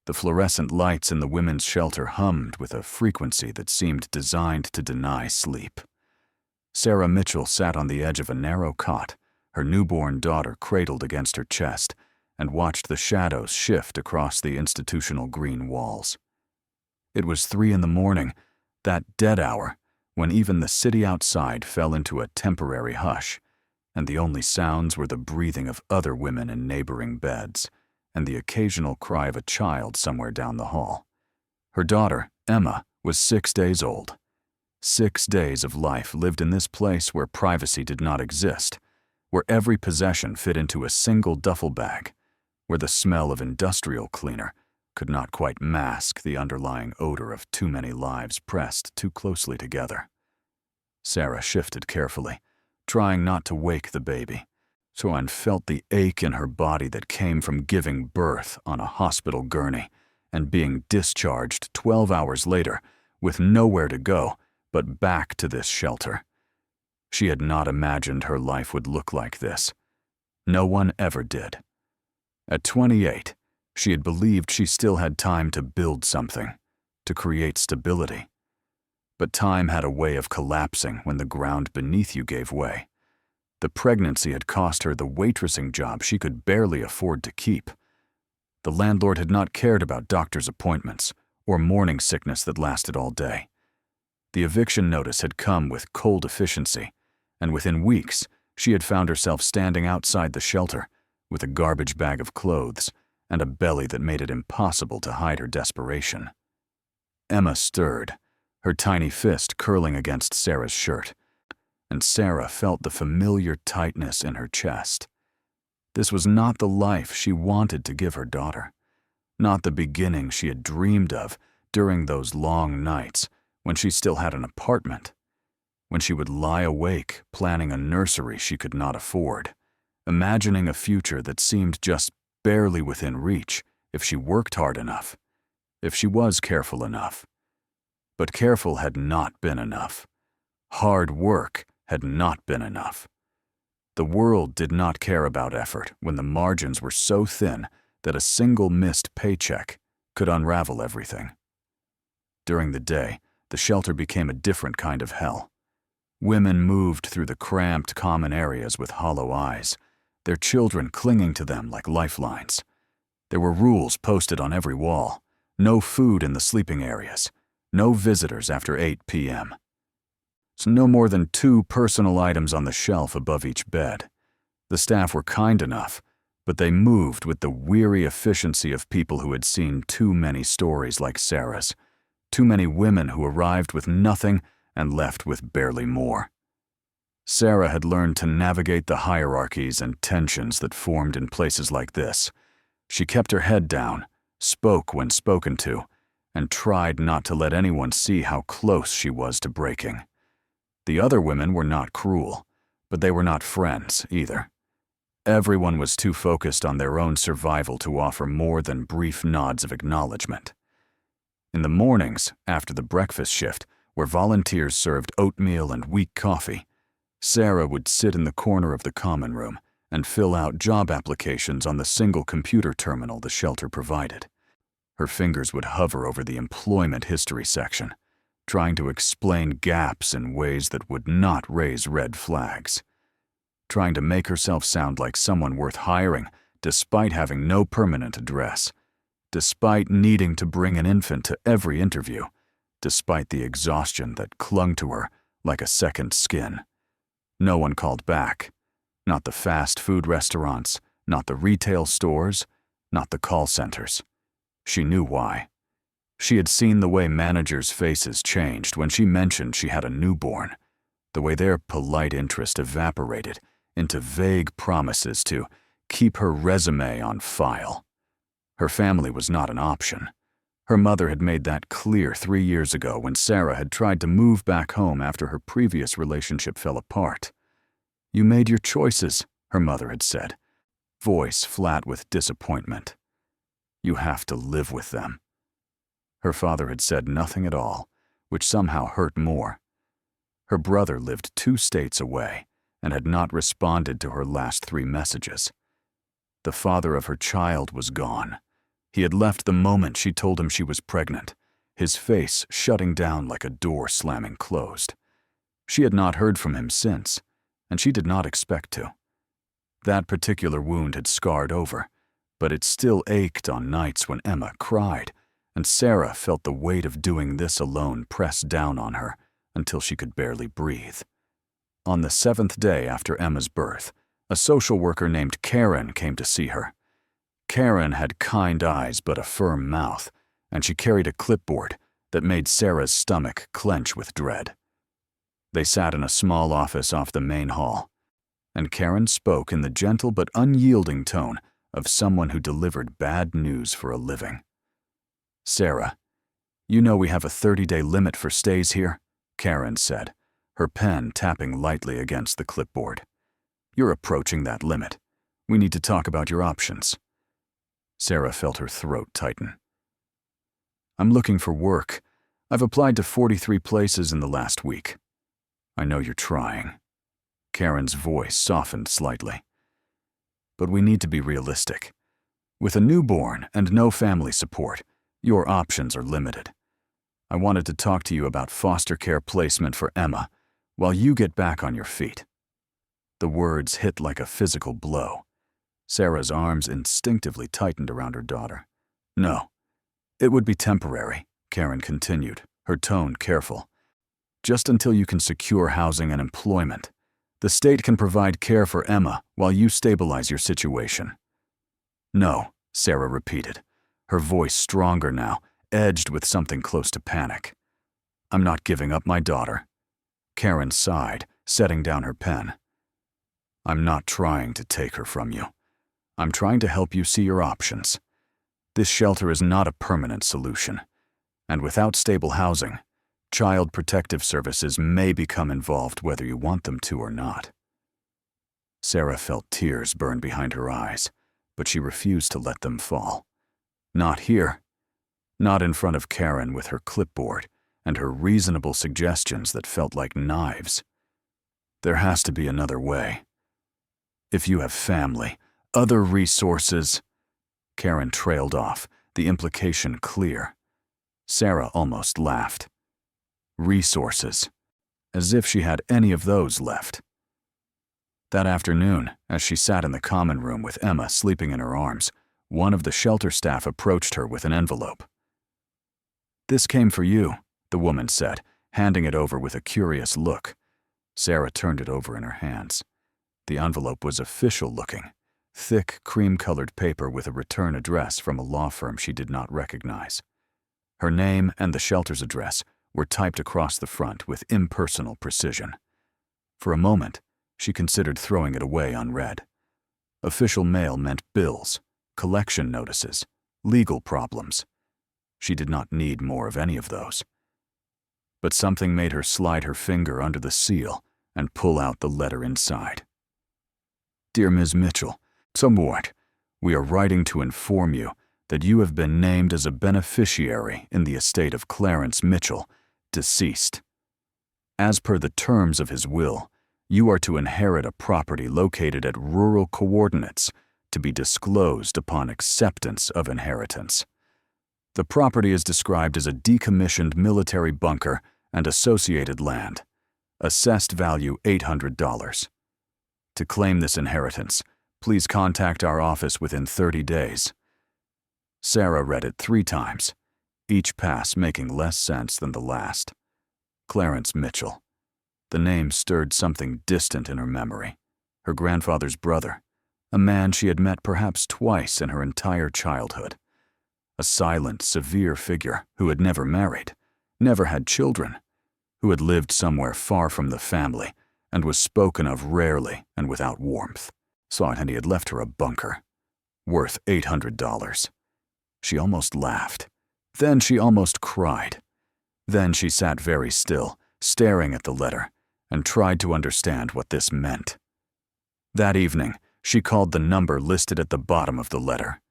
The fluorescent lights in the women's shelter hummed with a frequency that seemed designed to deny sleep. Sarah Mitchell sat on the edge of a narrow cot, her newborn daughter cradled against her chest, and watched the shadows shift across the institutional green walls. It was 3 a.m, that dead hour, when even the city outside fell into a temporary hush, and the only sounds were the breathing of other women in neighboring beds, and the occasional cry of a child somewhere down the hall. Her daughter, Emma, was 6 days old. 6 days of life lived in this place where privacy did not exist, where every possession fit into a single duffel bag, where the smell of industrial cleaner could not quite mask the underlying odor of too many lives pressed too closely together. Sarah shifted carefully, trying not to wake the baby, and felt the ache in her body that came from giving birth on a hospital gurney and being discharged 12 hours later with nowhere to go but back to this shelter. She had not imagined her life would look like this. No one ever did. At 28, she had believed she still had time to build something, to create stability. But time had a way of collapsing when the ground beneath you gave way. The pregnancy had cost her the waitressing job she could barely afford to keep. The landlord had not cared about doctor's appointments or morning sickness that lasted all day. The eviction notice had come with cold efficiency, and within weeks, she had found herself standing outside the shelter with a garbage bag of clothes and a belly that made it impossible to hide her desperation. Emma stirred, her tiny fist curling against Sarah's shirt, and Sarah felt the familiar tightness in her chest. This was not the life she wanted to give her daughter, not the beginning she had dreamed of during those long nights when she still had an apartment, when she would lie awake planning a nursery she could not afford, imagining a future that seemed just barely within reach if she worked hard enough, if she was careful enough. But careful had not been enough. Hard work had not been enough. The world did not care about effort when the margins were so thin that a single missed paycheck could unravel everything. During the day, the shelter became a different kind of hell. Women moved through the cramped common areas with hollow eyes, their children clinging to them like lifelines. There were rules posted on every wall: no food in the sleeping areas, no visitors after 8 p.m. So no more than 2 personal items on the shelf above each bed. The staff were kind enough, but they moved with the weary efficiency of people who had seen too many stories like Sarah's, too many women who arrived with nothing and left with barely more. Sarah had learned to navigate the hierarchies and tensions that formed in places like this. She kept her head down, spoke when spoken to, and tried not to let anyone see how close she was to breaking. The other women were not cruel, but they were not friends either. Everyone was too focused on their own survival to offer more than brief nods of acknowledgement. In the mornings, after the breakfast shift, where volunteers served oatmeal and weak coffee, Sarah would sit in the corner of the common room and fill out job applications on the single computer terminal the shelter provided. Her fingers would hover over the employment history section, trying to explain gaps in ways that would not raise red flags, trying to make herself sound like someone worth hiring despite having no permanent address, despite needing to bring an infant to every interview, despite the exhaustion that clung to her like a second skin. No one called back. Not the fast food restaurants, not the retail stores, not the call centers. She knew why. She had seen the way managers' faces changed when she mentioned she had a newborn, the way their polite interest evaporated into vague promises to keep her resume on file. Her family was not an option. Her mother had made that clear 3 years ago when Sarah had tried to move back home after her previous relationship fell apart. "You made your choices," her mother had said, voice flat with disappointment. "You have to live with them." Her father had said nothing at all, which somehow hurt more. Her brother lived 2 states away and had not responded to her last 3 messages. The father of her child was gone. He had left the moment she told him she was pregnant, his face shutting down like a door slamming closed. She had not heard from him since, and she did not expect to. That particular wound had scarred over, but it still ached on nights when Emma cried, and Sarah felt the weight of doing this alone press down on her until she could barely breathe. On the 7th day after Emma's birth, a social worker named Karen came to see her. Karen had kind eyes but a firm mouth, and she carried a clipboard that made Sarah's stomach clench with dread. They sat in a small office off the main hall, and Karen spoke in the gentle but unyielding tone of someone who delivered bad news for a living. "Sarah, you know we have a 30-day limit for stays here," Karen said, her pen tapping lightly against the clipboard. "You're approaching that limit. We need to talk about your options." Sarah felt her throat tighten. "I'm looking for work. I've applied to 43 places in the last week." "I know you're trying." Karen's voice softened slightly. "But we need to be realistic. With a newborn and no family support, your options are limited. I wanted to talk to you about foster care placement for Emma while you get back on your feet." The words hit like a physical blow. Sarah's arms instinctively tightened around her daughter. "No, it would be temporary," Karen continued, her tone careful. "Just until you can secure housing and employment. The state can provide care for Emma while you stabilize your situation." "No," Sarah repeated, her voice stronger now, edged with something close to panic. "I'm not giving up my daughter." Karen sighed, setting down her pen. "I'm not trying to take her from you. I'm trying to help you see your options. This shelter is not a permanent solution, and without stable housing, Child Protective Services may become involved whether you want them to or not." Sarah felt tears burn behind her eyes, but she refused to let them fall. Not here. Not in front of Karen with her clipboard and her reasonable suggestions that felt like knives. There has to be another way. If you have family, other resources— Karen trailed off, the implication clear. Sarah almost laughed. Resources. As if she had any of those left. That afternoon, as she sat in the common room with Emma sleeping in her arms, one of the shelter staff approached her with an envelope. "This came for you," the woman said, handing it over with a curious look. Sarah turned it over in her hands. The envelope was official-looking, thick, cream-colored paper with a return address from a law firm she did not recognize. Her name and the shelter's address were typed across the front with impersonal precision. For a moment, she considered throwing it away unread. Official mail meant bills, collection notices, legal problems. She did not need more of any of those. But something made her slide her finger under the seal and pull out the letter inside. "Dear Ms. Mitchell, somewhat, we are writing to inform you that you have been named as a beneficiary in the estate of Clarence Mitchell, deceased. As per the terms of his will, you are to inherit a property located at rural coordinates to be disclosed upon acceptance of inheritance. The property is described as a decommissioned military bunker and associated land. Assessed value $800. To claim this inheritance, please contact our office within 30 days. Sarah read it 3 times, each pass making less sense than the last. Clarence Mitchell. The name stirred something distant in her memory. Her grandfather's brother, a man she had met perhaps twice in her entire childhood. A silent, severe figure who had never married, never had children, who had lived somewhere far from the family and was spoken of rarely and without warmth. And he had left her a bunker, worth $800. She almost laughed. Then she almost cried. Then she sat very still, staring at the letter, and tried to understand what this meant. That evening, she called the number listed at the bottom of the letter.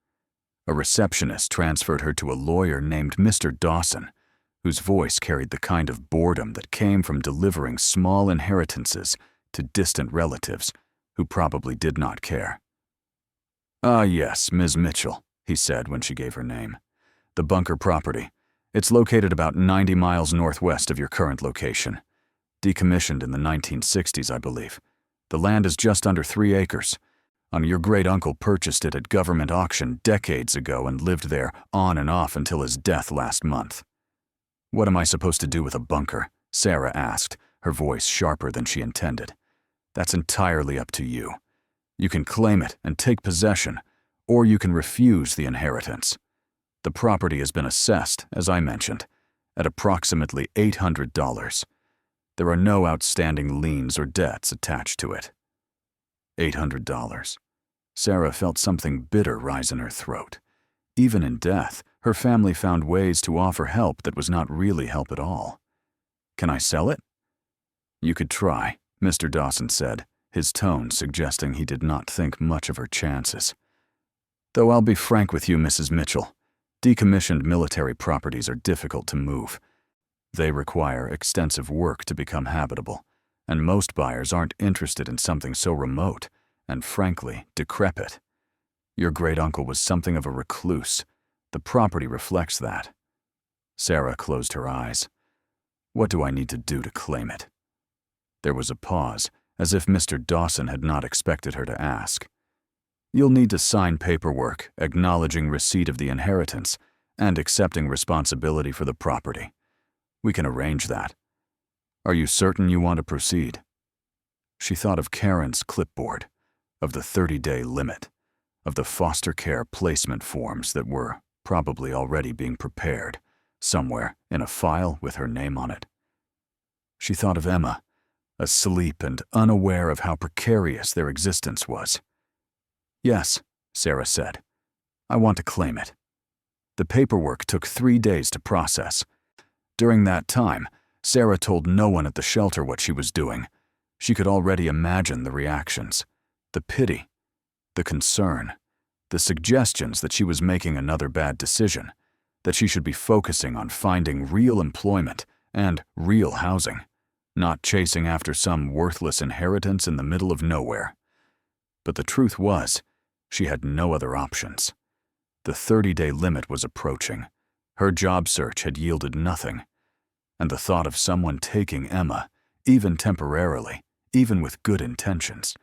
A receptionist transferred her to a lawyer named Mr. Dawson, whose voice carried the kind of boredom that came from delivering small inheritances to distant relatives who probably did not care. "Ah, yes, Ms. Mitchell," he said when she gave her name. "The bunker property. It's located about 90 miles northwest of your current location. Decommissioned in the 1960s, I believe. The land is just under 3 acres. Your great-uncle purchased it at government auction decades ago and lived there on and off until his death last month." "What am I supposed to do with a bunker?" Sarah asked, her voice sharper than she intended. "That's entirely up to you. You can claim it and take possession, or you can refuse the inheritance. The property has been assessed, as I mentioned, at approximately $800. There are no outstanding liens or debts attached to it." $800. Sarah felt something bitter rise in her throat. Even in death, her family found ways to offer help that was not really help at all. "Can I sell it?" "You could try," Mr. Dawson said, his tone suggesting he did not think much of her chances. "Though I'll be frank with you, Mrs. Mitchell, decommissioned military properties are difficult to move. They require extensive work to become habitable, and most buyers aren't interested in something so remote and, frankly, decrepit. Your great-uncle was something of a recluse. The property reflects that." Sarah closed her eyes. "What do I need to do to claim it?" There was a pause, as if Mr. Dawson had not expected her to ask. "You'll need to sign paperwork acknowledging receipt of the inheritance and accepting responsibility for the property. We can arrange that. Are you certain you want to proceed?" She thought of Karen's clipboard, of the 30-day limit, of the foster care placement forms that were probably already being prepared, somewhere in a file with her name on it. She thought of Emma, asleep and unaware of how precarious their existence was. "Yes," Sarah said. "I want to claim it." The paperwork took 3 days to process. During that time, Sarah told no one at the shelter what she was doing. She could already imagine the reactions, the pity, the concern, the suggestions that she was making another bad decision, that she should be focusing on finding real employment and real housing, not chasing after some worthless inheritance in the middle of nowhere. But the truth was, she had no other options. The 30-day limit was approaching. Her job search had yielded nothing, and the thought of someone taking Emma, even temporarily, even with good intentions,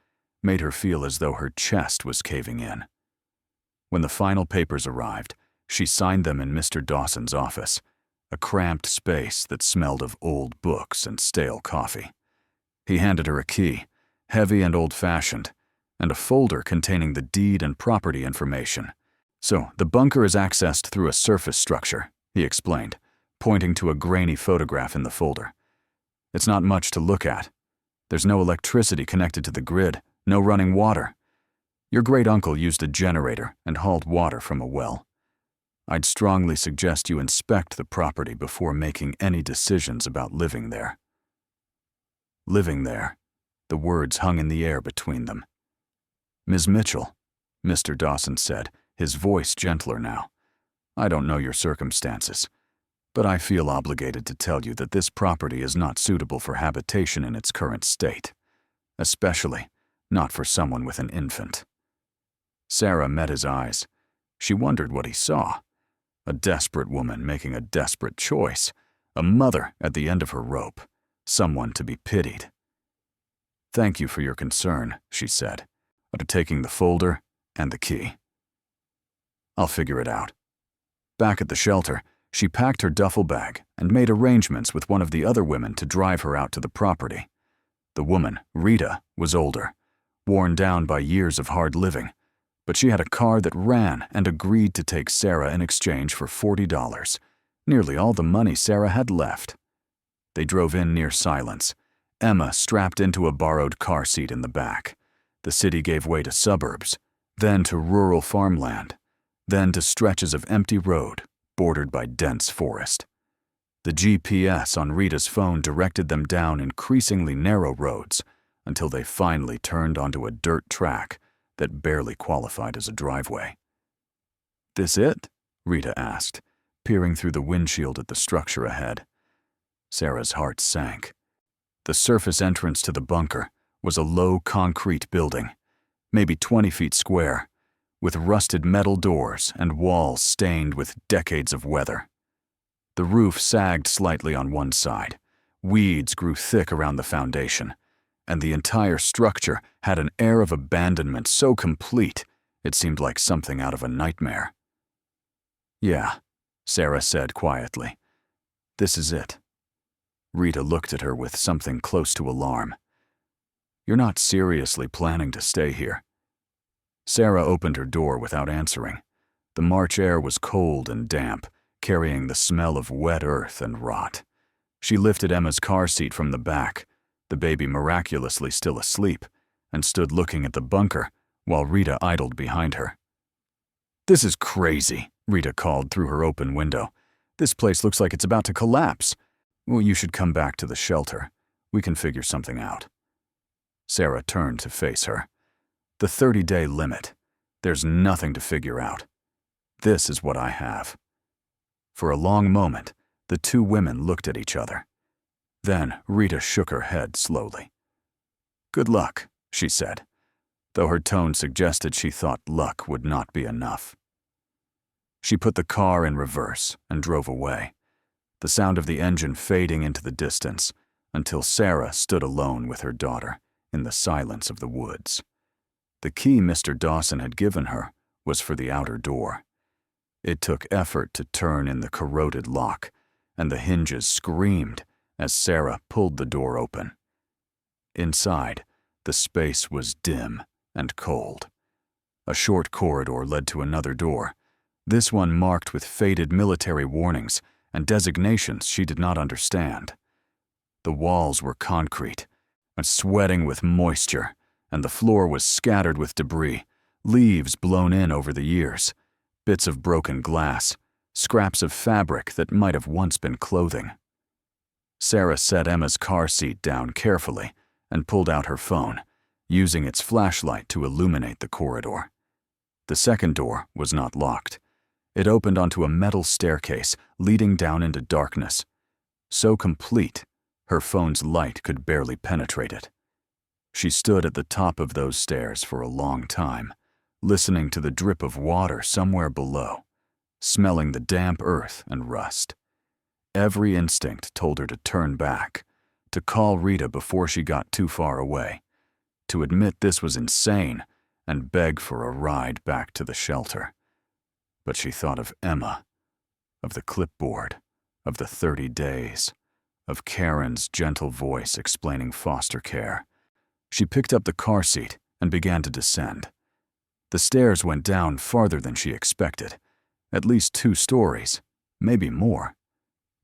made her feel as though her chest was caving in. When the final papers arrived, she signed them in Mr. Dawson's office, a cramped space that smelled of old books and stale coffee. He handed her a key, heavy and old-fashioned, and a folder containing the deed and property information. "So, the bunker is accessed through a surface structure," he explained, pointing to a grainy photograph in the folder. "It's not much to look at. There's no electricity connected to the grid, no running water. Your great-uncle used a generator and hauled water from a well. I'd strongly suggest you inspect the property before making any decisions about living there." Living there. The words hung in the air between them. "Ms. Mitchell," Mr. Dawson said, his voice gentler now, "I don't know your circumstances, but I feel obligated to tell you that this property is not suitable for habitation in its current state, especially not for someone with an infant." Sarah met his eyes. She wondered what he saw. A desperate woman making a desperate choice, a mother at the end of her rope, someone to be pitied. "Thank you for your concern," she said, taking the folder and the key. "I'll figure it out." Back at the shelter, she packed her duffel bag and made arrangements with one of the other women to drive her out to the property. The woman, Rita, was older, worn down by years of hard living, but she had a car that ran and agreed to take Sarah in exchange for $40, nearly all the money Sarah had left. They drove in near silence, Emma strapped into a borrowed car seat in the back. The city gave way to suburbs, then to rural farmland, then to stretches of empty road bordered by dense forest. The GPS on Rita's phone directed them down increasingly narrow roads until they finally turned onto a dirt track that barely qualified as a driveway. "This it?" Rita asked, peering through the windshield at the structure ahead. Sarah's heart sank. The surface entrance to the bunker was a low concrete building, maybe 20 feet square, with rusted metal doors and walls stained with decades of weather. The roof sagged slightly on one side. Weeds grew thick around the foundation, and the entire structure had an air of abandonment so complete it seemed like something out of a nightmare. "Yeah," Sarah said quietly. "This is it." Rita looked at her with something close to alarm. "You're not seriously planning to stay here?" Sarah opened her door without answering. The March air was cold and damp, carrying the smell of wet earth and rot. She lifted Emma's car seat from the back, the baby miraculously still asleep, and stood looking at the bunker while Rita idled behind her. "This is crazy," Rita called through her open window. "This place looks like it's about to collapse. Well, you should come back to the shelter. We can figure something out." Sarah turned to face her. "The 30-day limit. There's nothing to figure out. This is what I have." For a long moment, the two women looked at each other. Then Rita shook her head slowly. "Good luck," she said, though her tone suggested she thought luck would not be enough. She put the car in reverse and drove away, the sound of the engine fading into the distance until Sarah stood alone with her daughter in the silence of the woods. The key Mr. Dawson had given her was for the outer door. It took effort to turn in the corroded lock, and the hinges screamed as Sarah pulled the door open. Inside, the space was dim and cold. A short corridor led to another door, this one marked with faded military warnings and designations she did not understand. The walls were concrete, and sweating with moisture, and the floor was scattered with debris, leaves blown in over the years, bits of broken glass, scraps of fabric that might have once been clothing. Sarah set Emma's car seat down carefully and pulled out her phone, using its flashlight to illuminate the corridor. The second door was not locked. It opened onto a metal staircase leading down into darkness, so complete her phone's light could barely penetrate it. She stood at the top of those stairs for a long time, listening to the drip of water somewhere below, smelling the damp earth and rust. Every instinct told her to turn back, to call Rita before she got too far away, to admit this was insane and beg for a ride back to the shelter. But she thought of Emma, of the clipboard, of the 30 days, of Karen's gentle voice explaining foster care. She picked up the car seat and began to descend. The stairs went down farther than she expected, at least 2 stories, maybe more.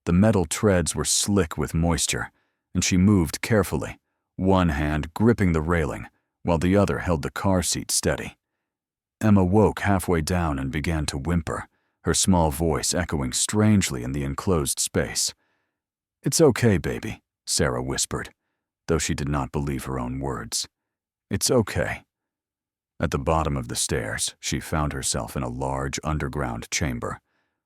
The metal treads were slick with moisture, and she moved carefully, one hand gripping the railing while the other held the car seat steady. Emma woke halfway down and began to whimper, her small voice echoing strangely in the enclosed space. "It's okay, baby," Sarah whispered, though she did not believe her own words. "It's okay." At the bottom of the stairs, she found herself in a large underground chamber.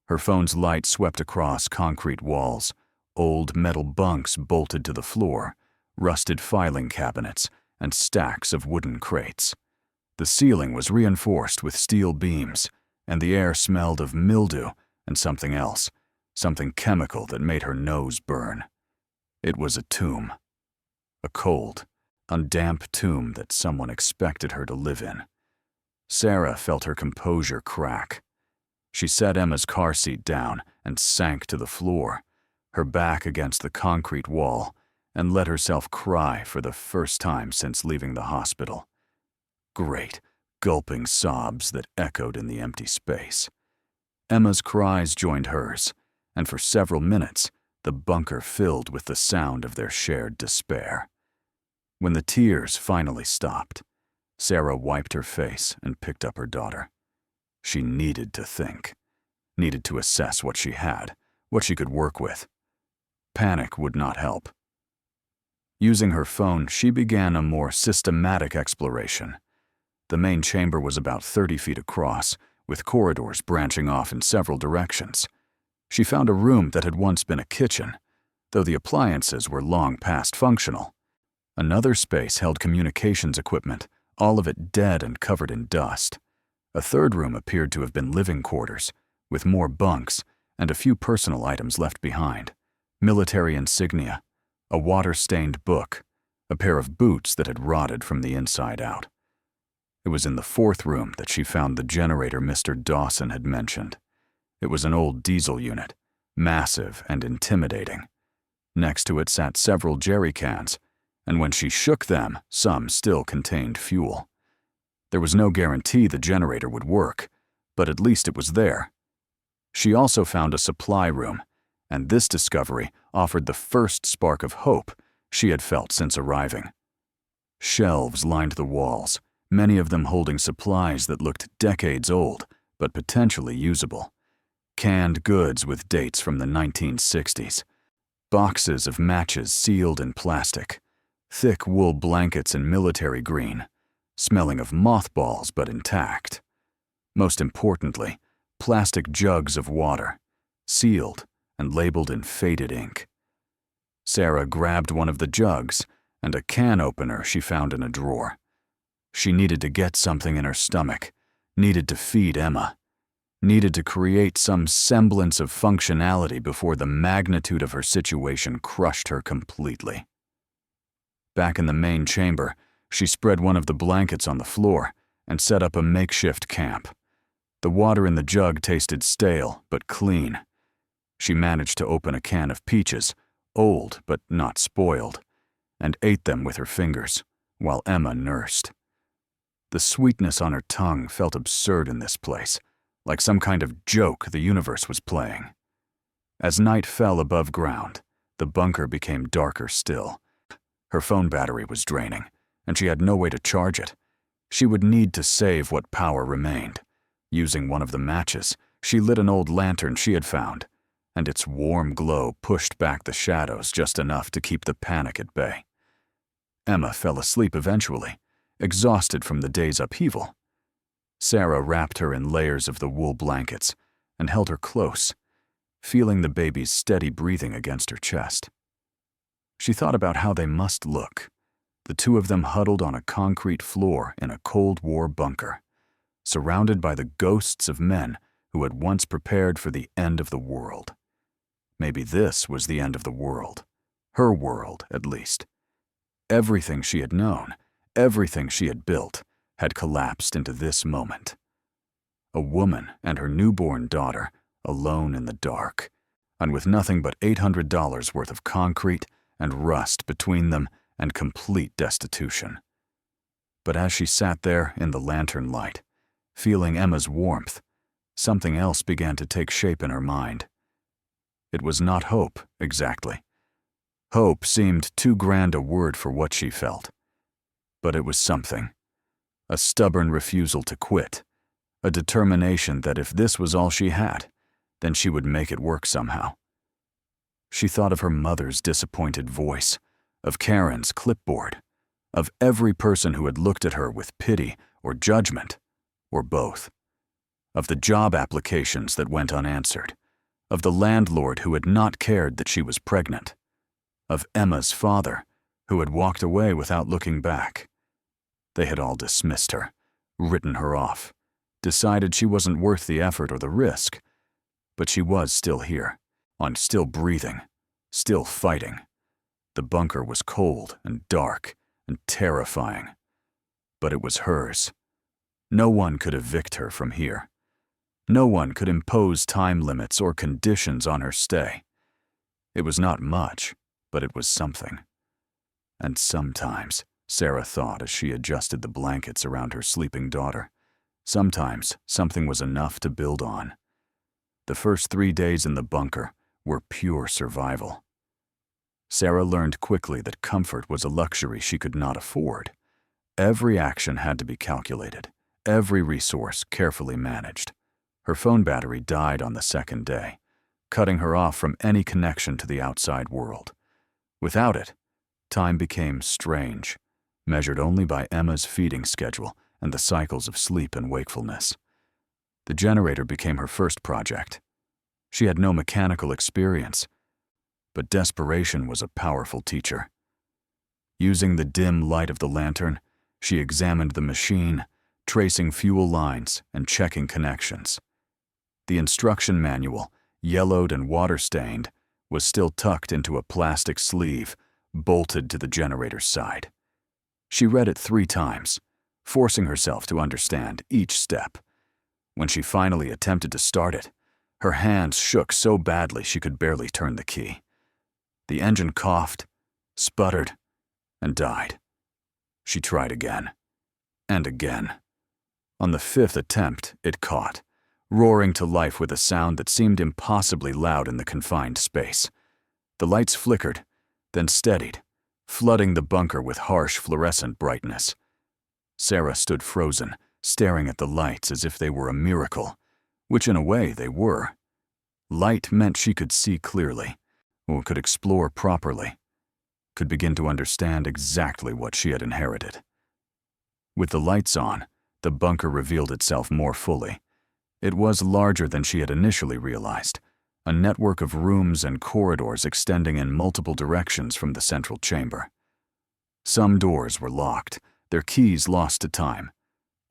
Her phone's light swept across concrete walls, old metal bunks bolted to the floor, rusted filing cabinets, and stacks of wooden crates. The ceiling was reinforced with steel beams, and the air smelled of mildew and something else, something chemical that made her nose burn. It was a tomb. A cold, undamp tomb that someone expected her to live in. Sarah felt her composure crack. She set Emma's car seat down and sank to the floor, her back against the concrete wall, and let herself cry for the first time since leaving the hospital. Great, gulping sobs that echoed in the empty space. Emma's cries joined hers, and for several minutes, the bunker filled with the sound of their shared despair. When the tears finally stopped, Sarah wiped her face and picked up her daughter. She needed to think, needed to assess what she had, what she could work with. Panic would not help. Using her phone, she began a more systematic exploration. The main chamber was about 30 feet across, with corridors branching off in several directions. She found a room that had once been a kitchen, though the appliances were long past functional. Another space held communications equipment, all of it dead and covered in dust. A third room appeared to have been living quarters, with more bunks and a few personal items left behind: military insignia, a water-stained book, a pair of boots that had rotted from the inside out. It was in the fourth room that she found the generator Mr. Dawson had mentioned. It was an old diesel unit, massive and intimidating. Next to it sat several jerry cans, and when she shook them, some still contained fuel. There was no guarantee the generator would work, but at least it was there. She also found a supply room, and this discovery offered the first spark of hope she had felt since arriving. Shelves lined the walls, many of them holding supplies that looked decades old, but potentially usable. Canned goods with dates from the 1960s, boxes of matches sealed in plastic, thick wool blankets in military green, smelling of mothballs but intact. Most importantly, plastic jugs of water, sealed and labeled in faded ink. Sarah grabbed one of the jugs and a can opener she found in a drawer. She needed to get something in her stomach, needed to feed Emma, needed to create some semblance of functionality before the magnitude of her situation crushed her completely. Back in the main chamber, she spread one of the blankets on the floor and set up a makeshift camp. The water in the jug tasted stale but clean. She managed to open a can of peaches, old but not spoiled, and ate them with her fingers, while Emma nursed. The sweetness on her tongue felt absurd in this place, like some kind of joke the universe was playing. As night fell above ground, the bunker became darker still. Her phone battery was draining, and she had no way to charge it. She would need to save what power remained. Using one of the matches, she lit an old lantern she had found, and its warm glow pushed back the shadows just enough to keep the panic at bay. Emma fell asleep eventually, exhausted from the day's upheaval. Sarah wrapped her in layers of the wool blankets and held her close, feeling the baby's steady breathing against her chest. She thought about how they must look, the two of them huddled on a concrete floor in a Cold War bunker, surrounded by the ghosts of men who had once prepared for the end of the world. Maybe this was the end of the world, her world at least. Everything she had known, everything she had built, had collapsed into this moment. A woman and her newborn daughter, alone in the dark, and with nothing but $800 worth of concrete and rust between them and complete destitution. But as she sat there in the lantern light, feeling Emma's warmth, something else began to take shape in her mind. It was not hope, exactly. Hope seemed too grand a word for what she felt. But it was something. A stubborn refusal to quit. A determination that if this was all she had, then she would make it work somehow. She thought of her mother's disappointed voice, of Karen's clipboard, of every person who had looked at her with pity or judgment, or both. Of the job applications that went unanswered, of the landlord who had not cared that she was pregnant, of Emma's father, who had walked away without looking back. They had all dismissed her, written her off, decided she wasn't worth the effort or the risk. But she was still here, still breathing, still fighting. The bunker was cold and dark and terrifying, but it was hers. No one could evict her from here. No one could impose time limits or conditions on her stay. It was not much, but it was something. And sometimes, Sarah thought as she adjusted the blankets around her sleeping daughter, sometimes something was enough to build on. The first 3 days in the bunker were pure survival. Sarah learned quickly that comfort was a luxury she could not afford. Every action had to be calculated, every resource carefully managed. Her phone battery died on the second day, cutting her off from any connection to the outside world. Without it, time became strange, measured only by Emma's feeding schedule and the cycles of sleep and wakefulness. The generator became her first project. She had no mechanical experience, but desperation was a powerful teacher. Using the dim light of the lantern, she examined the machine, tracing fuel lines and checking connections. The instruction manual, yellowed and water-stained, was still tucked into a plastic sleeve, bolted to the generator's side. She read it 3 times, forcing herself to understand each step. When she finally attempted to start it, her hands shook so badly she could barely turn the key. The engine coughed, sputtered, and died. She tried again, and again. On the 5th attempt, it caught, roaring to life with a sound that seemed impossibly loud in the confined space. The lights flickered, then steadied, flooding the bunker with harsh fluorescent brightness. Sarah stood frozen, staring at the lights as if they were a miracle, which in a way they were. Light meant she could see clearly, or could explore properly, could begin to understand exactly what she had inherited. With the lights on, the bunker revealed itself more fully. It was larger than she had initially realized, a network of rooms and corridors extending in multiple directions from the central chamber. Some doors were locked, their keys lost to time.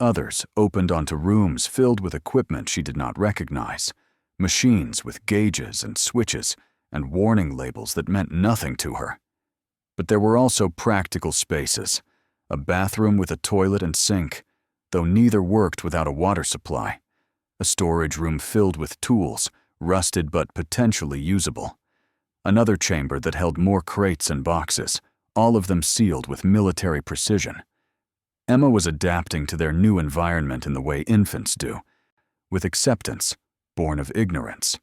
Others opened onto rooms filled with equipment she did not recognize, machines with gauges and switches and warning labels that meant nothing to her. But there were also practical spaces, a bathroom with a toilet and sink, though neither worked without a water supply, a storage room filled with tools, rusted but potentially usable, another chamber that held more crates and boxes, all of them sealed with military precision. Emma was adapting to their new environment in the way infants do, with acceptance, born of ignorance.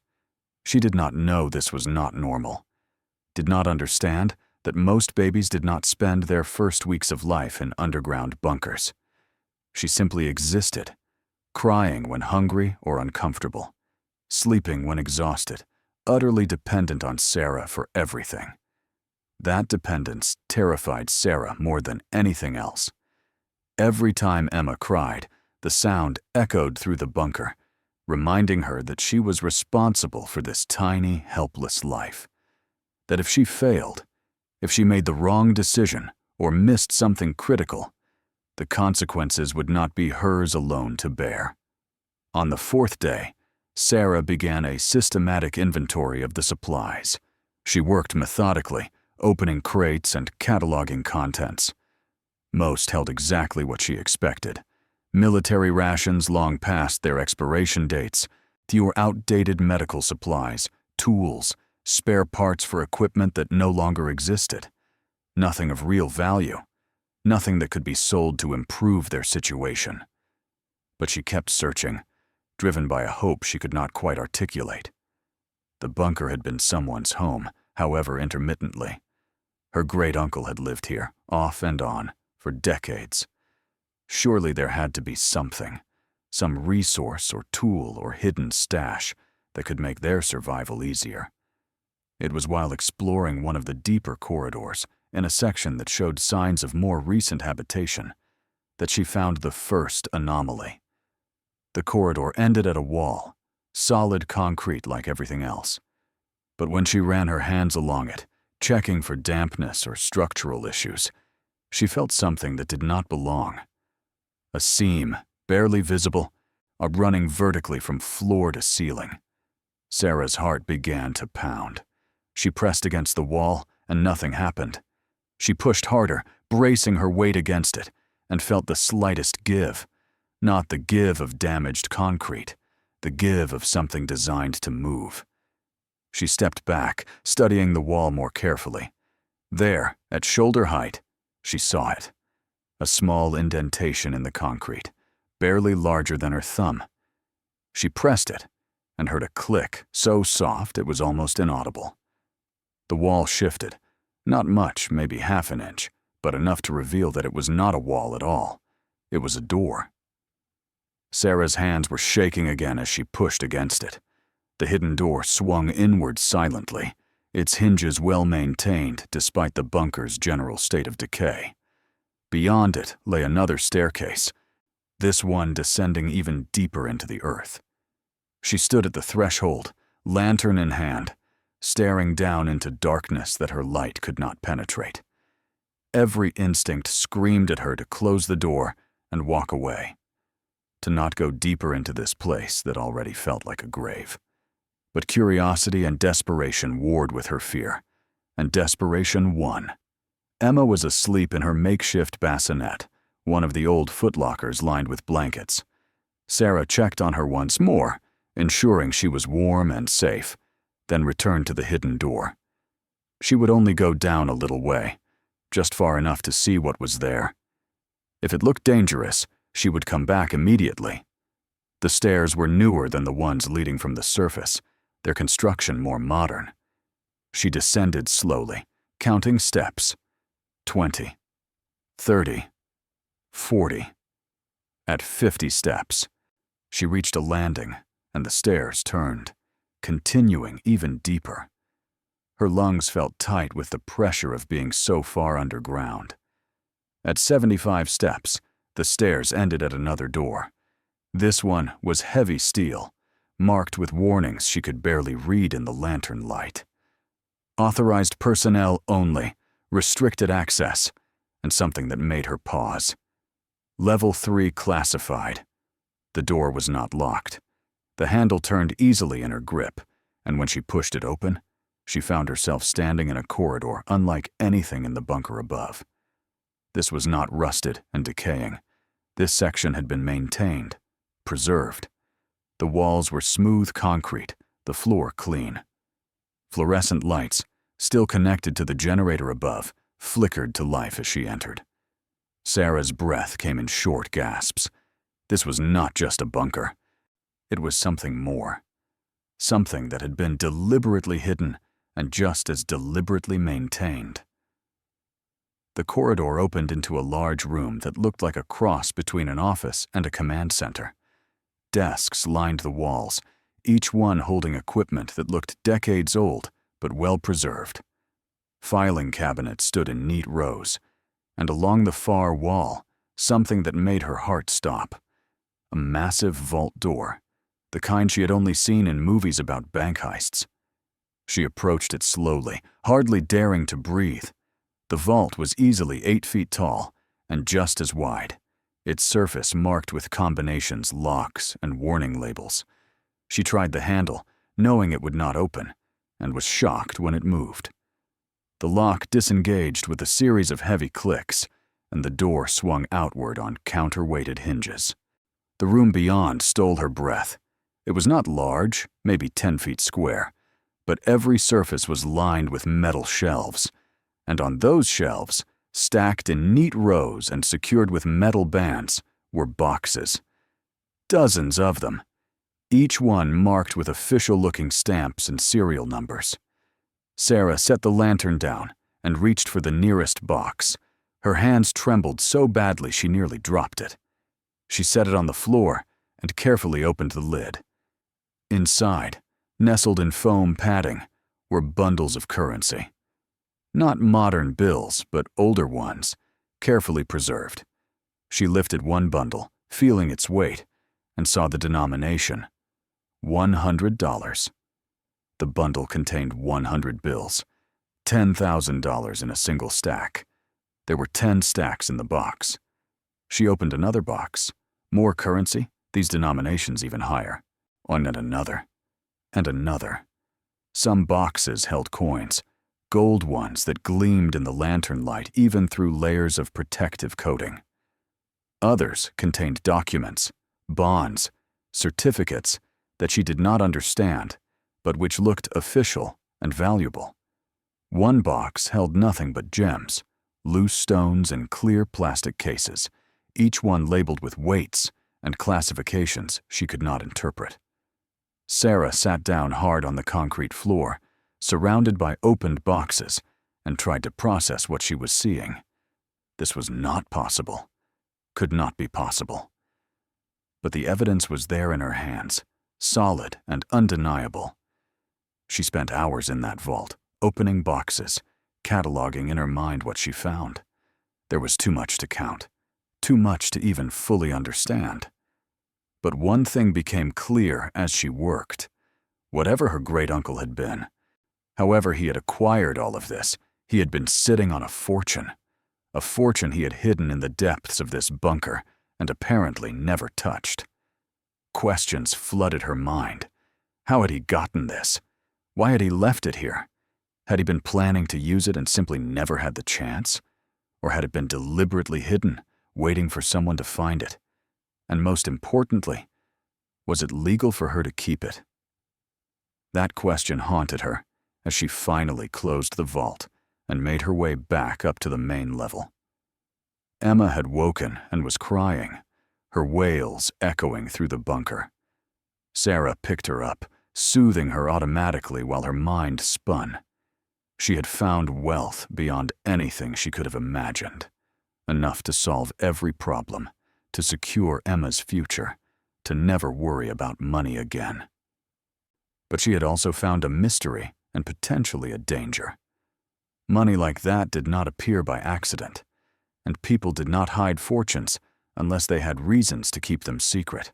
She did not know this was not normal, did not understand that most babies did not spend their first weeks of life in underground bunkers. She simply existed, crying when hungry or uncomfortable, sleeping when exhausted, utterly dependent on Sarah for everything. That dependence terrified Sarah more than anything else. Every time Emma cried, the sound echoed through the bunker, reminding her that she was responsible for this tiny, helpless life. That if she failed, if she made the wrong decision or missed something critical, the consequences would not be hers alone to bear. On the 4th day, Sarah began a systematic inventory of the supplies. She worked methodically, opening crates and cataloging contents. Most held exactly what she expected. Military rations long past their expiration dates, fewer outdated medical supplies, tools, spare parts for equipment that no longer existed. Nothing of real value. Nothing that could be sold to improve their situation. But she kept searching, driven by a hope she could not quite articulate. The bunker had been someone's home, however intermittently. Her great-uncle had lived here, off and on, for decades. Surely there had to be something, some resource or tool or hidden stash that could make their survival easier. It was while exploring one of the deeper corridors, in a section that showed signs of more recent habitation, that she found the first anomaly. The corridor ended at a wall, solid concrete like everything else. But when she ran her hands along it, checking for dampness or structural issues, she felt something that did not belong. A seam, barely visible, running vertically from floor to ceiling. Sarah's heart began to pound. She pressed against the wall, and nothing happened. She pushed harder, bracing her weight against it, and felt the slightest give. Not the give of damaged concrete, the give of something designed to move. She stepped back, studying the wall more carefully. There, at shoulder height, she saw it. A small indentation in the concrete, barely larger than her thumb. She pressed it, and heard a click so soft it was almost inaudible. The wall shifted, not much, maybe half an inch, but enough to reveal that it was not a wall at all. It was a door. Sarah's hands were shaking again as she pushed against it. The hidden door swung inward silently, its hinges well maintained despite the bunker's general state of decay. Beyond it lay another staircase, this one descending even deeper into the earth. She stood at the threshold, lantern in hand, staring down into darkness that her light could not penetrate. Every instinct screamed at her to close the door and walk away. to not go deeper into this place that already felt like a grave. But curiosity and desperation warred with her fear, and desperation won. Emma was asleep in her makeshift bassinet, one of the old footlockers lined with blankets. Sarah checked on her once more, ensuring she was warm and safe, then returned to the hidden door. She would only go down a little way, just far enough to see what was there. If it looked dangerous, she would come back immediately. The stairs were newer than the ones leading from the surface, their construction more modern. She descended slowly, counting steps. 20, 30, 40. At 50 steps, she reached a landing, and the stairs turned, continuing even deeper. Her lungs felt tight with the pressure of being so far underground. At 75 steps, the stairs ended at another door. This one was heavy steel, marked with warnings she could barely read in the lantern light. Authorized personnel only, restricted access, and something that made her pause. Level 3 classified. The door was not locked. The handle turned easily in her grip, and when she pushed it open, she found herself standing in a corridor unlike anything in the bunker above. This was not rusted and decaying. This section had been maintained, preserved. The walls were smooth concrete, the floor clean. Fluorescent lights, still connected to the generator above, flickered to life as she entered. Sarah's breath came in short gasps. This was not just a bunker. It was something more. Something that had been deliberately hidden and just as deliberately maintained. The corridor opened into a large room that looked like a cross between an office and a command center. Desks lined the walls, each one holding equipment that looked decades old but well preserved. Filing cabinets stood in neat rows, and along the far wall, something that made her heart stop. A massive vault door, the kind she had only seen in movies about bank heists. She approached it slowly, hardly daring to breathe. The vault was easily 8 feet tall and just as wide, its surface marked with combinations, locks, and warning labels. She tried the handle, knowing it would not open, and was shocked when it moved. The lock disengaged with a series of heavy clicks, and the door swung outward on counterweighted hinges. The room beyond stole her breath. It was not large, maybe 10 feet square, but every surface was lined with metal shelves, and on those shelves, stacked in neat rows and secured with metal bands, were boxes. Dozens of them, each one marked with official-looking stamps and serial numbers. Sarah set the lantern down and reached for the nearest box. Her hands trembled so badly she nearly dropped it. She set it on the floor and carefully opened the lid. Inside, nestled in foam padding, were bundles of currency. Not modern bills, but older ones, carefully preserved. She lifted one bundle, feeling its weight, and saw the denomination: $100. The bundle contained 100 bills, $10,000 in a single stack. There were 10 stacks in the box. She opened another box. More currency, these denominations even higher. And another. And another. Some boxes held coins, gold ones that gleamed in the lantern light even through layers of protective coating. Others contained documents, bonds, certificates that she did not understand, but which looked official and valuable. One box held nothing but gems, loose stones in clear plastic cases, each one labeled with weights and classifications she could not interpret. Sarah sat down hard on the concrete floor, surrounded by opened boxes, and tried to process what she was seeing. This was not possible. Could not be possible. But the evidence was there in her hands, solid and undeniable. She spent hours in that vault, opening boxes, cataloging in her mind what she found. There was too much to count, too much to even fully understand. But one thing became clear as she worked. Whatever her great-uncle had been, however he had acquired all of this, he had been sitting on a fortune he had hidden in the depths of this bunker and apparently never touched. Questions flooded her mind. How had he gotten this? Why had he left it here? Had he been planning to use it and simply never had the chance? Or had it been deliberately hidden, waiting for someone to find it? And most importantly, was it legal for her to keep it? That question haunted her as she finally closed the vault and made her way back up to the main level. Emma had woken and was crying, her wails echoing through the bunker. Sarah picked her up, soothing her automatically while her mind spun. She had found wealth beyond anything she could have imagined, enough to solve every problem, to secure Emma's future, to never worry about money again. But she had also found a mystery and potentially a danger. Money like that did not appear by accident, and people did not hide fortunes unless they had reasons to keep them secret.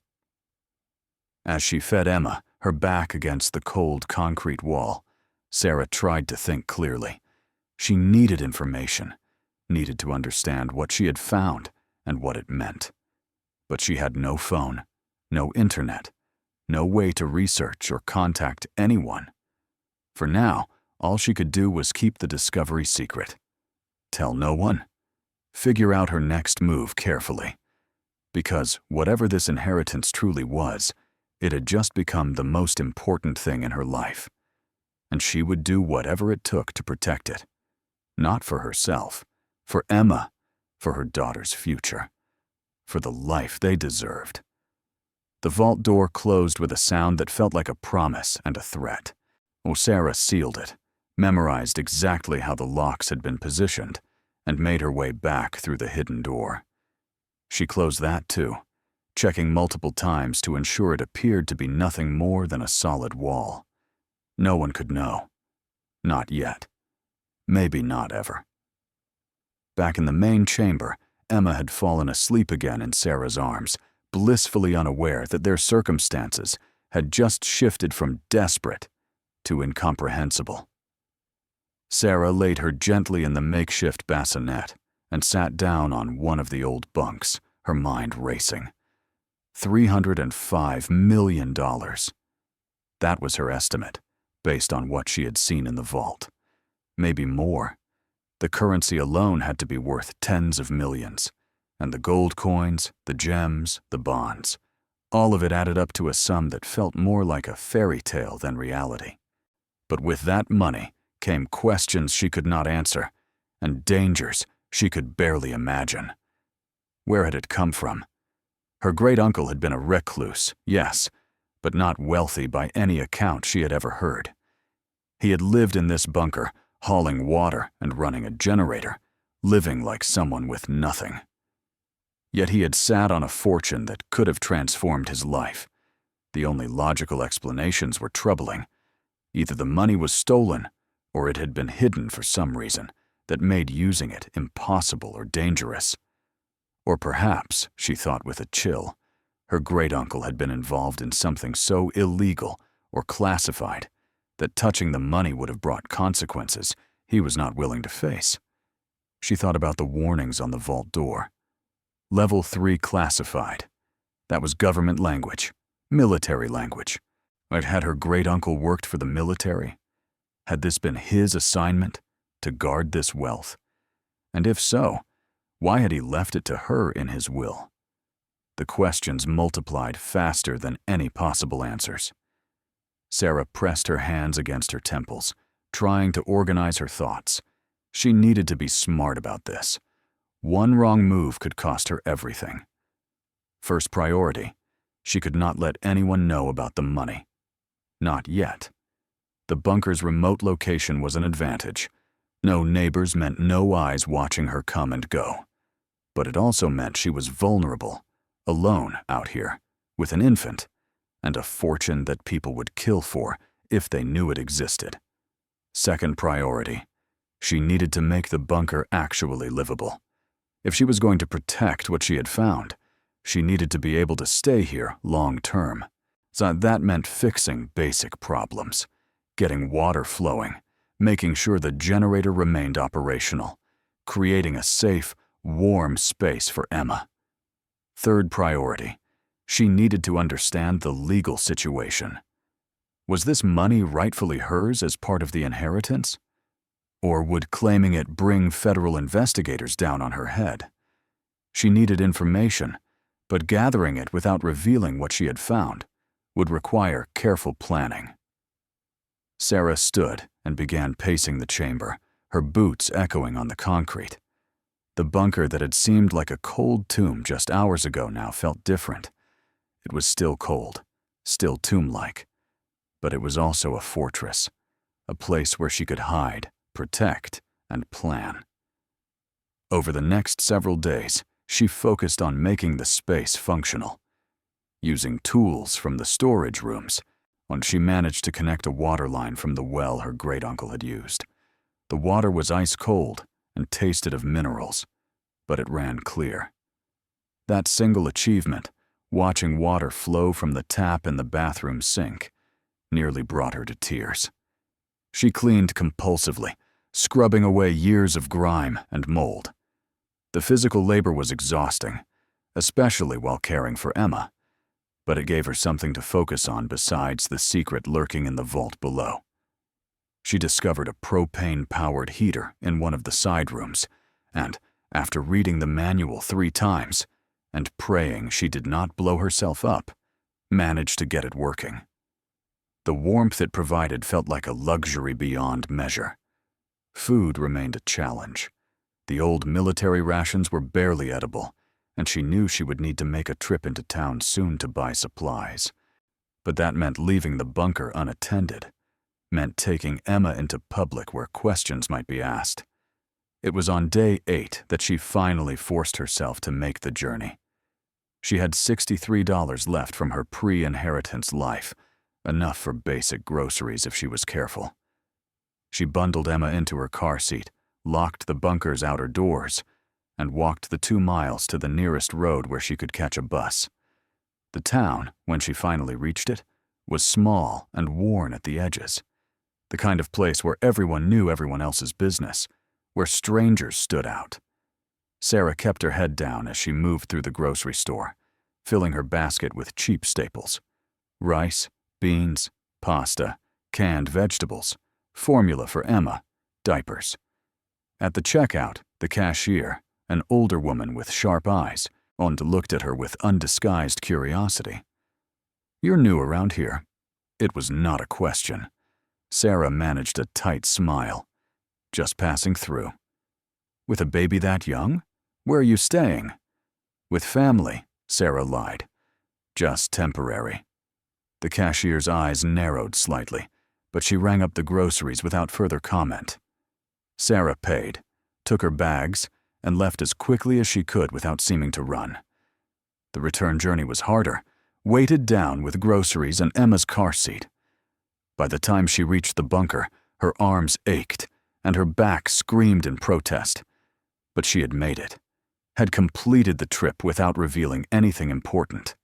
As she fed Emma, her back against the cold concrete wall, Sarah tried to think clearly. She needed information, needed to understand what she had found and what it meant. But she had no phone, no internet, no way to research or contact anyone. For now, all she could do was keep the discovery secret. Tell no one. Figure out her next move carefully. Because whatever this inheritance truly was, it had just become the most important thing in her life. And she would do whatever it took to protect it. Not for herself, for Emma, for her daughter's future, for the life they deserved. The vault door closed with a sound that felt like a promise and a threat. Sarah sealed it, memorized exactly how the locks had been positioned, and made her way back through the hidden door. She closed that too, checking multiple times to ensure it appeared to be nothing more than a solid wall. No one could know. Not yet. Maybe not ever. Back in the main chamber, Emma had fallen asleep again in Sarah's arms, blissfully unaware that their circumstances had just shifted from desperate to incomprehensible. Sarah laid her gently in the makeshift bassinet and sat down on one of the old bunks, her mind racing. $305 million. That was her estimate, based on what she had seen in the vault. Maybe more. The currency alone had to be worth tens of millions, and the gold coins, the gems, the bonds, all of it added up to a sum that felt more like a fairy tale than reality. But with that money came questions she could not answer, and dangers she could barely imagine. Where had it come from? Her great-uncle had been a recluse, yes, but not wealthy by any account she had ever heard. He had lived in this bunker, hauling water and running a generator, living like someone with nothing. Yet he had sat on a fortune that could have transformed his life. The only logical explanations were troubling. Either the money was stolen, or it had been hidden for some reason that made using it impossible or dangerous. Or perhaps, she thought with a chill, her great-uncle had been involved in something so illegal or classified that touching the money would have brought consequences he was not willing to face. She thought about the warnings on the vault door. Level 3 classified. That was government language, military language. Had her great-uncle worked for the military? Had this been his assignment, to guard this wealth? And if so, why had he left it to her in his will? The questions multiplied faster than any possible answers. Sarah pressed her hands against her temples, trying to organize her thoughts. She needed to be smart about this. One wrong move could cost her everything. First priority, she could not let anyone know about the money. Not yet. The bunker's remote location was an advantage. No neighbors meant no eyes watching her come and go. But it also meant she was vulnerable, alone out here, with an infant, and a fortune that people would kill for if they knew it existed. Second priority, she needed to make the bunker actually livable. If she was going to protect what she had found, she needed to be able to stay here long term. So that meant fixing basic problems, getting water flowing, making sure the generator remained operational, creating a safe, warm space for Emma. Third priority, she needed to understand the legal situation. Was this money rightfully hers as part of the inheritance? Or would claiming it bring federal investigators down on her head? She needed information, but gathering it without revealing what she had found would require careful planning. Sarah stood and began pacing the chamber, her boots echoing on the concrete. The bunker that had seemed like a cold tomb just hours ago now felt different. It was still cold, still tomb-like, but it was also a fortress, a place where she could hide, protect, and plan. Over the next several days, she focused on making the space functional. Using tools from the storage rooms, she managed to connect a water line from the well her great-uncle had used. The water was ice-cold and tasted of minerals, but it ran clear. That single achievement, watching water flow from the tap in the bathroom sink, nearly brought her to tears. She cleaned compulsively, scrubbing away years of grime and mold. The physical labor was exhausting, especially while caring for Emma, but it gave her something to focus on besides the secret lurking in the vault below. She discovered a propane-powered heater in one of the side rooms, and, after reading the manual 3 times and praying she did not blow herself up, managed to get it working. The warmth it provided felt like a luxury beyond measure. Food remained a challenge. The old military rations were barely edible, and she knew she would need to make a trip into town soon to buy supplies. But that meant leaving the bunker unattended, meant taking Emma into public where questions might be asked. It was on day 8 that she finally forced herself to make the journey. She had $63 left from her pre-inheritance life, enough for basic groceries if she was careful. She bundled Emma into her car seat, locked the bunker's outer doors, and walked the 2 miles to the nearest road where she could catch a bus. The town, when she finally reached it, was small and worn at the edges. The kind of place where everyone knew everyone else's business, where strangers stood out. Sarah kept her head down as she moved through the grocery store, filling her basket with cheap staples: rice, beans, pasta, canned vegetables, formula for Emma, diapers. At the checkout, the cashier, an older woman with sharp eyes, looked at her with undisguised curiosity. "You're new around here." It was not a question. Sarah managed a tight smile. "Just passing through." "With a baby that young? Where are you staying?" "With family," Sarah lied. "Just temporary." The cashier's eyes narrowed slightly, but she rang up the groceries without further comment. Sarah paid, took her bags, and left as quickly as she could without seeming to run. The return journey was harder, weighted down with groceries and Emma's car seat. By the time she reached the bunker, her arms ached, and her back screamed in protest. But she had made it, had completed the trip without revealing anything important.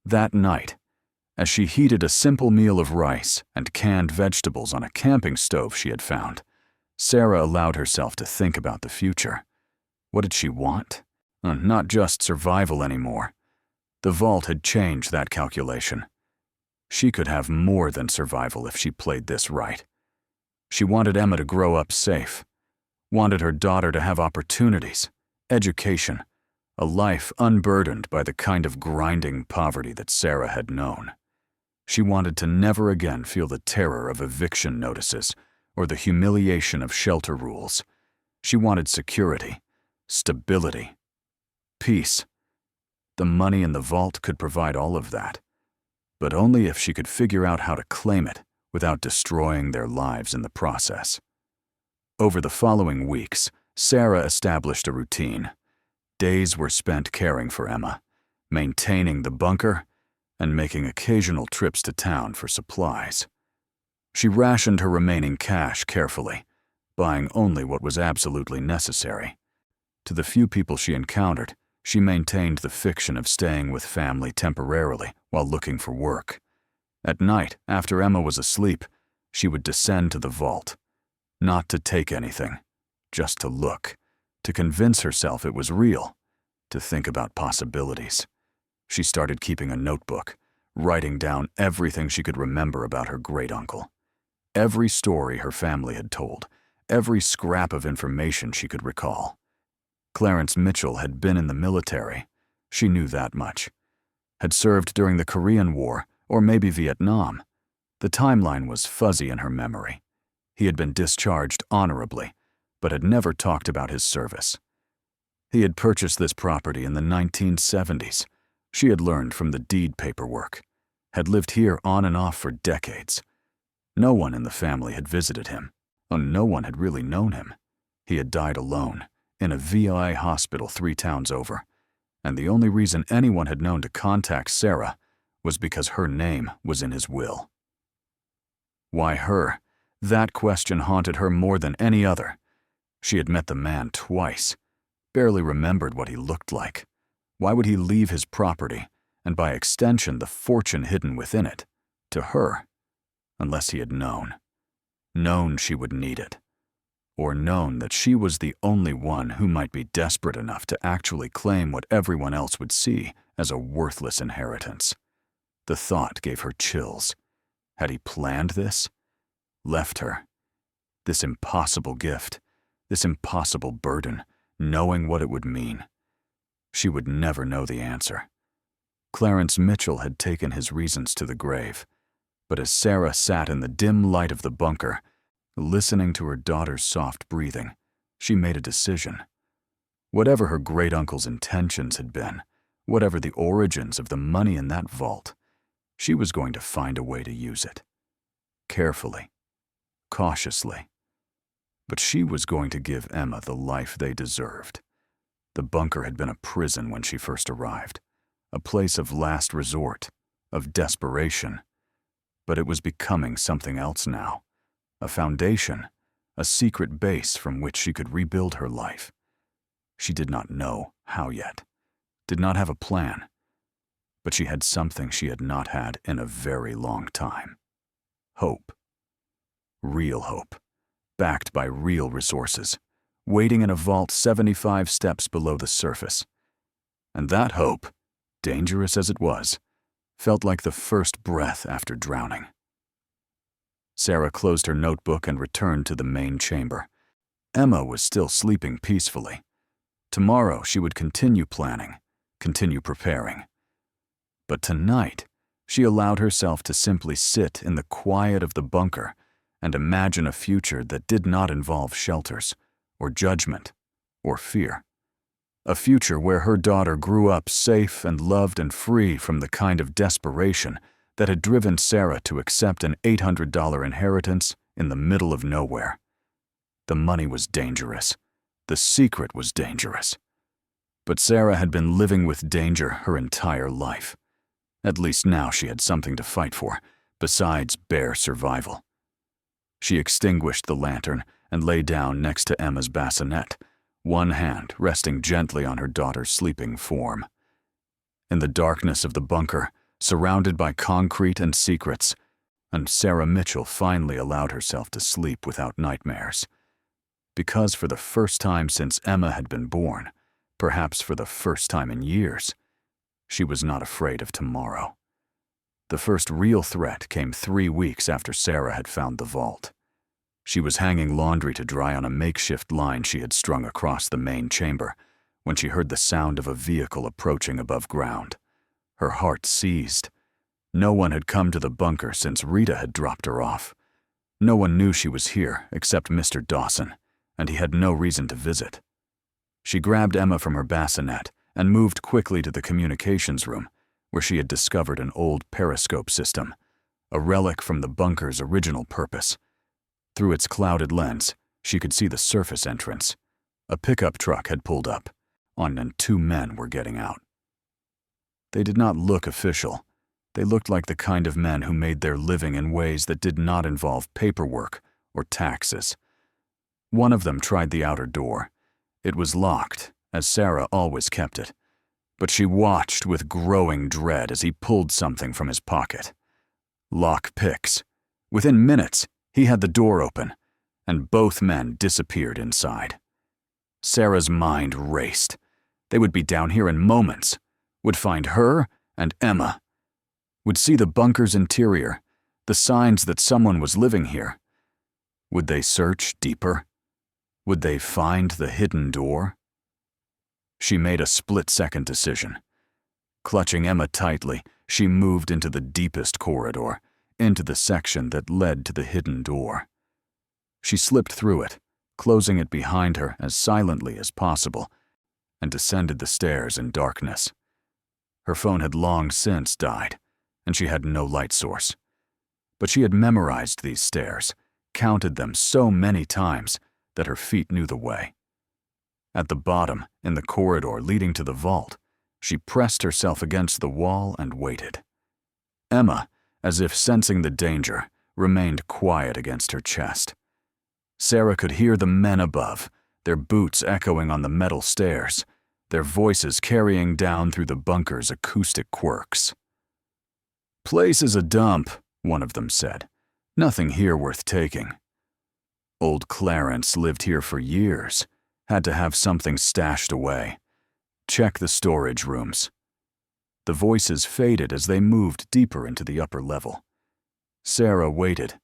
That night, as she heated a simple meal of rice and canned vegetables on a camping stove she had found, Sarah allowed herself to think about the future. What did she want? Not just survival anymore. The vault had changed that calculation. She could have more than survival if she played this right. She wanted Emma to grow up safe, wanted her daughter to have opportunities, education, a life unburdened by the kind of grinding poverty that Sarah had known. She wanted to never again feel the terror of eviction notices or the humiliation of shelter rules. She wanted security, stability, peace. The money in the vault could provide all of that, but only if she could figure out how to claim it without destroying their lives in the process. Over the following weeks, Sarah established a routine. Days were spent caring for Emma, maintaining the bunker, and making occasional trips to town for supplies. She rationed her remaining cash carefully, buying only what was absolutely necessary. To the few people she encountered, she maintained the fiction of staying with family temporarily while looking for work. At night, after Emma was asleep, she would descend to the vault, not to take anything, just to look, to convince herself it was real, to think about possibilities. She started keeping a notebook, writing down everything she could remember about her great-uncle. Every story her family had told, every scrap of information she could recall. Clarence Mitchell had been in the military. She knew that much. Had served during the Korean War, or maybe Vietnam. The timeline was fuzzy in her memory. He had been discharged honorably, but had never talked about his service. He had purchased this property in the 1970s. She had learned from the deed paperwork. Had lived here on and off for decades. No one in the family had visited him, and no one had really known him. He had died alone, in a VI hospital 3 towns over, and the only reason anyone had known to contact Sarah was because her name was in his will. Why her? That question haunted her more than any other. She had met the man twice, barely remembered what he looked like. Why would he leave his property, and by extension the fortune hidden within it, to her? Unless he had known she would need it, or known that she was the only one who might be desperate enough to actually claim what everyone else would see as a worthless inheritance. The thought gave her chills. Had he planned this? Left her? This impossible gift, this impossible burden, knowing what it would mean. She would never know the answer. Clarence Mitchell had taken his reasons to the grave. But as Sarah sat in the dim light of the bunker, listening to her daughter's soft breathing, she made a decision. Whatever her great-uncle's intentions had been, whatever the origins of the money in that vault, she was going to find a way to use it. Carefully, cautiously. But she was going to give Emma the life they deserved. The bunker had been a prison when she first arrived, a place of last resort, of desperation. But it was becoming something else now, a foundation, a secret base from which she could rebuild her life. She did not know how yet, did not have a plan, but she had something she had not had in a very long time. Hope. Real hope, backed by real resources, waiting in a vault 75 steps below the surface. And that hope, dangerous as it was, felt like the first breath after drowning. Sarah closed her notebook and returned to the main chamber. Emma was still sleeping peacefully. Tomorrow she would continue planning, continue preparing. But tonight, she allowed herself to simply sit in the quiet of the bunker and imagine a future that did not involve shelters, or judgment, or fear. A future where her daughter grew up safe and loved and free from the kind of desperation that had driven Sarah to accept an $800 inheritance in the middle of nowhere. The money was dangerous. The secret was dangerous. But Sarah had been living with danger her entire life. At least now she had something to fight for, besides bare survival. She extinguished the lantern and lay down next to Emma's bassinet, one hand resting gently on her daughter's sleeping form. In the darkness of the bunker, surrounded by concrete and secrets, and Sarah Mitchell finally allowed herself to sleep without nightmares. Because for the first time since Emma had been born, perhaps for the first time in years, she was not afraid of tomorrow. The first real threat came 3 weeks after Sarah had found the vault. She was hanging laundry to dry on a makeshift line she had strung across the main chamber when she heard the sound of a vehicle approaching above ground. Her heart seized. No one had come to the bunker since Rita had dropped her off. No one knew she was here except Mr. Dawson, and he had no reason to visit. She grabbed Emma from her bassinet and moved quickly to the communications room, where she had discovered an old periscope system, a relic from the bunker's original purpose. Through its clouded lens, she could see the surface entrance. A pickup truck had pulled up, and 2 men were getting out. They did not look official. They looked like the kind of men who made their living in ways that did not involve paperwork or taxes. One of them tried the outer door. It was locked, as Sarah always kept it, but she watched with growing dread as he pulled something from his pocket. Lock picks. Within minutes, he had the door open, and both men disappeared inside. Sarah's mind raced. They would be down here in moments, would find her and Emma, would see the bunker's interior, the signs that someone was living here. Would they search deeper? Would they find the hidden door? She made a split-second decision. Clutching Emma tightly, she moved into the deepest corridor, into the section that led to the hidden door. She slipped through it, closing it behind her as silently as possible, and descended the stairs in darkness. Her phone had long since died, and she had no light source. But she had memorized these stairs, counted them so many times that her feet knew the way. At the bottom, in the corridor leading to the vault, she pressed herself against the wall and waited. Emma, as if sensing the danger, remained quiet against her chest. Sarah could hear the men above, their boots echoing on the metal stairs, their voices carrying down through the bunker's acoustic quirks. "Place is a dump," one of them said. "Nothing here worth taking." Old Clarence lived here for years, had to have something stashed away. Check the storage rooms. The voices faded as they moved deeper into the upper level. Sarah waited,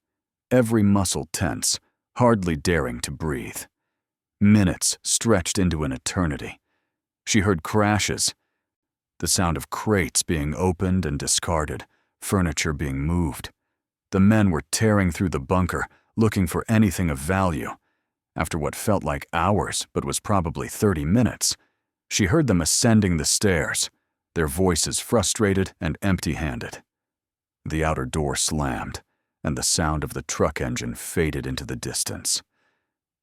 every muscle tense, hardly daring to breathe. Minutes stretched into an eternity. She heard crashes, the sound of crates being opened and discarded, furniture being moved. The men were tearing through the bunker, looking for anything of value. After what felt like hours, but was probably 30 minutes, she heard them ascending the stairs, their voices frustrated and empty-handed. The outer door slammed, and the sound of the truck engine faded into the distance.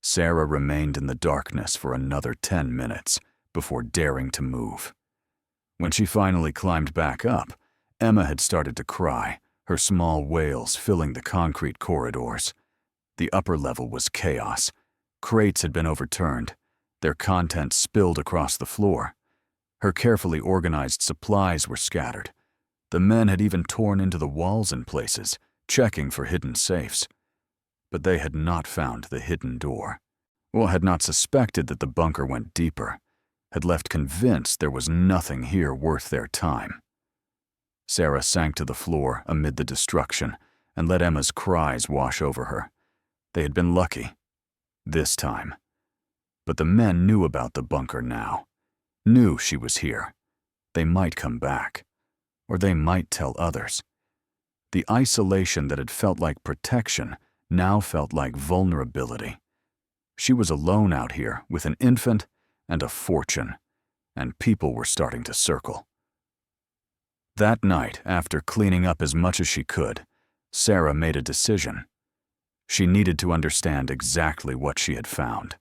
Sarah remained in the darkness for another 10 minutes before daring to move. When she finally climbed back up, Emma had started to cry, her small wails filling the concrete corridors. The upper level was chaos. Crates had been overturned, their contents spilled across the floor. Her carefully organized supplies were scattered. The men had even torn into the walls in places, checking for hidden safes. But they had not found the hidden door, or had not suspected that the bunker went deeper, had left convinced there was nothing here worth their time. Sarah sank to the floor amid the destruction and let Emma's cries wash over her. They had been lucky. This time. But the men knew about the bunker now, knew she was here. They might come back, or they might tell others. The isolation that had felt like protection now felt like vulnerability. She was alone out here with an infant and a fortune, and people were starting to circle. That night, after cleaning up as much as she could, Sarah made a decision. She needed to understand exactly what she had found,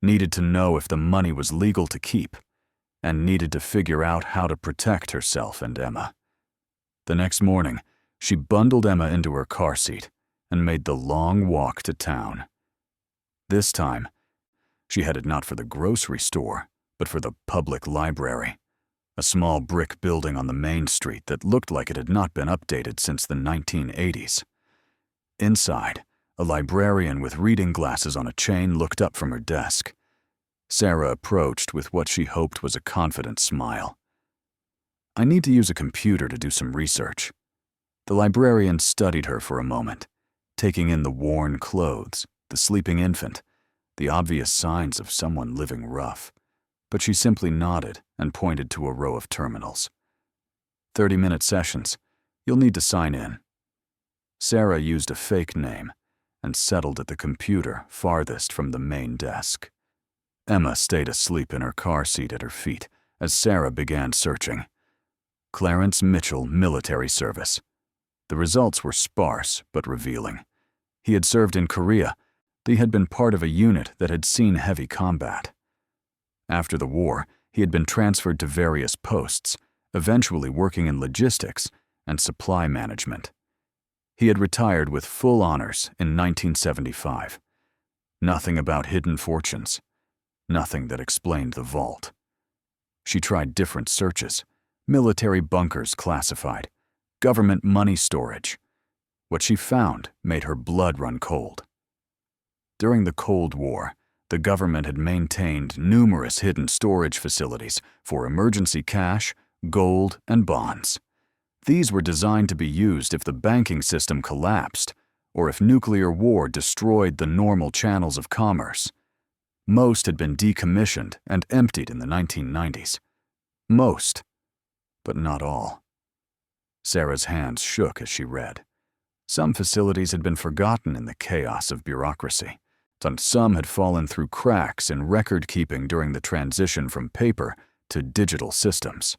needed to know if the money was legal to keep, and needed to figure out how to protect herself and Emma. The next morning, she bundled Emma into her car seat and made the long walk to town. This time, she headed not for the grocery store, but for the public library, a small brick building on the main street that looked like it had not been updated since the 1980s. Inside, a librarian with reading glasses on a chain looked up from her desk. Sarah approached with what she hoped was a confident smile. "I need to use a computer to do some research." The librarian studied her for a moment, taking in the worn clothes, the sleeping infant, the obvious signs of someone living rough. But she simply nodded and pointed to a row of terminals. 30-minute sessions. You'll need to sign in. Sarah used a fake name and settled at the computer farthest from the main desk. Emma stayed asleep in her car seat at her feet as Sarah began searching. Clarence Mitchell Military Service. The results were sparse but revealing. He had served in Korea. He had been part of a unit that had seen heavy combat. After the war, he had been transferred to various posts, eventually working in logistics and supply management. He had retired with full honors in 1975. Nothing about hidden fortunes. Nothing that explained the vault. She tried different searches, military bunkers classified, government money storage. What she found made her blood run cold. During the Cold War, The government had maintained numerous hidden storage facilities for emergency cash, gold, and bonds. These were designed to be used if the banking system collapsed or if nuclear war destroyed the normal channels of commerce. Most had been decommissioned and emptied in the 1990s. Most, but not all. Sarah's hands shook as she read. Some facilities had been forgotten in the chaos of bureaucracy, and some had fallen through cracks in record-keeping during the transition from paper to digital systems.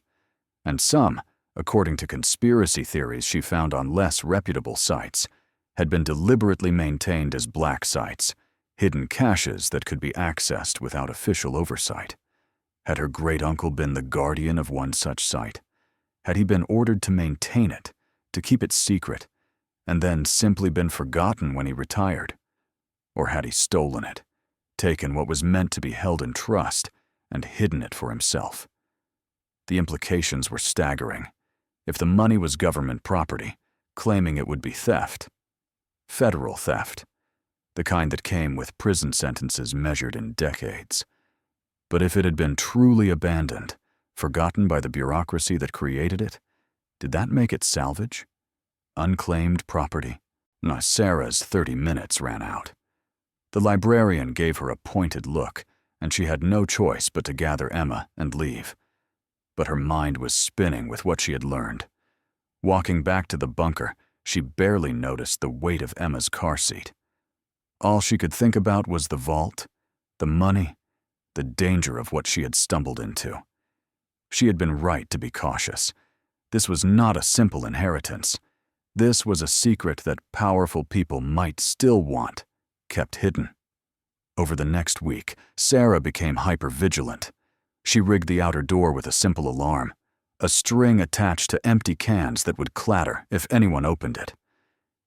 And some, according to conspiracy theories she found on less reputable sites, had been deliberately maintained as black sites, hidden caches that could be accessed without official oversight. Had her great-uncle been the guardian of one such site? Had he been ordered to maintain it, to keep it secret, and then simply been forgotten when he retired? Or had he stolen it, taken what was meant to be held in trust, and hidden it for himself? The implications were staggering. If the money was government property, claiming it would be theft. Federal theft. The kind that came with prison sentences measured in decades. But if it had been truly abandoned, forgotten by the bureaucracy that created it, did that make it salvage? Unclaimed property? No, Sarah's 30 minutes ran out. The librarian gave her a pointed look, and she had no choice but to gather Emma and leave. But her mind was spinning with what she had learned. Walking back to the bunker, she barely noticed the weight of Emma's car seat. All she could think about was the vault, the money, the danger of what she had stumbled into. She had been right to be cautious. This was not a simple inheritance. This was a secret that powerful people might still want, kept hidden. Over the next week, Sarah became hyper-vigilant. She rigged the outer door with a simple alarm, a string attached to empty cans that would clatter if anyone opened it.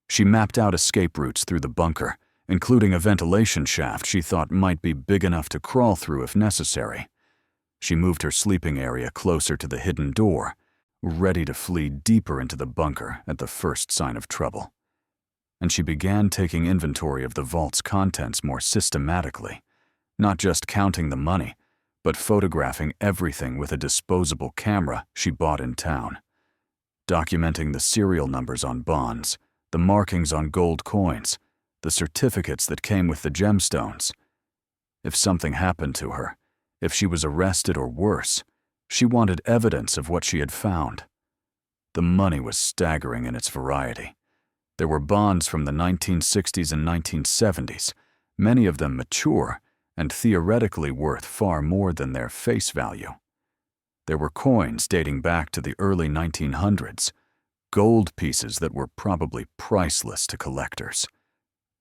She mapped out escape routes through the bunker, including a ventilation shaft she thought might be big enough to crawl through if necessary. She moved her sleeping area closer to the hidden door, ready to flee deeper into the bunker at the first sign of trouble. And she began taking inventory of the vault's contents more systematically, not just counting the money, but photographing everything with a disposable camera she bought in town, documenting the serial numbers on bonds, the markings on gold coins, the certificates that came with the gemstones. If something happened to her, if she was arrested or worse, she wanted evidence of what she had found. The money was staggering in its variety. There were bonds from the 1960s and 1970s, many of them mature and theoretically worth far more than their face value. There were coins dating back to the early 1900s, gold pieces that were probably priceless to collectors.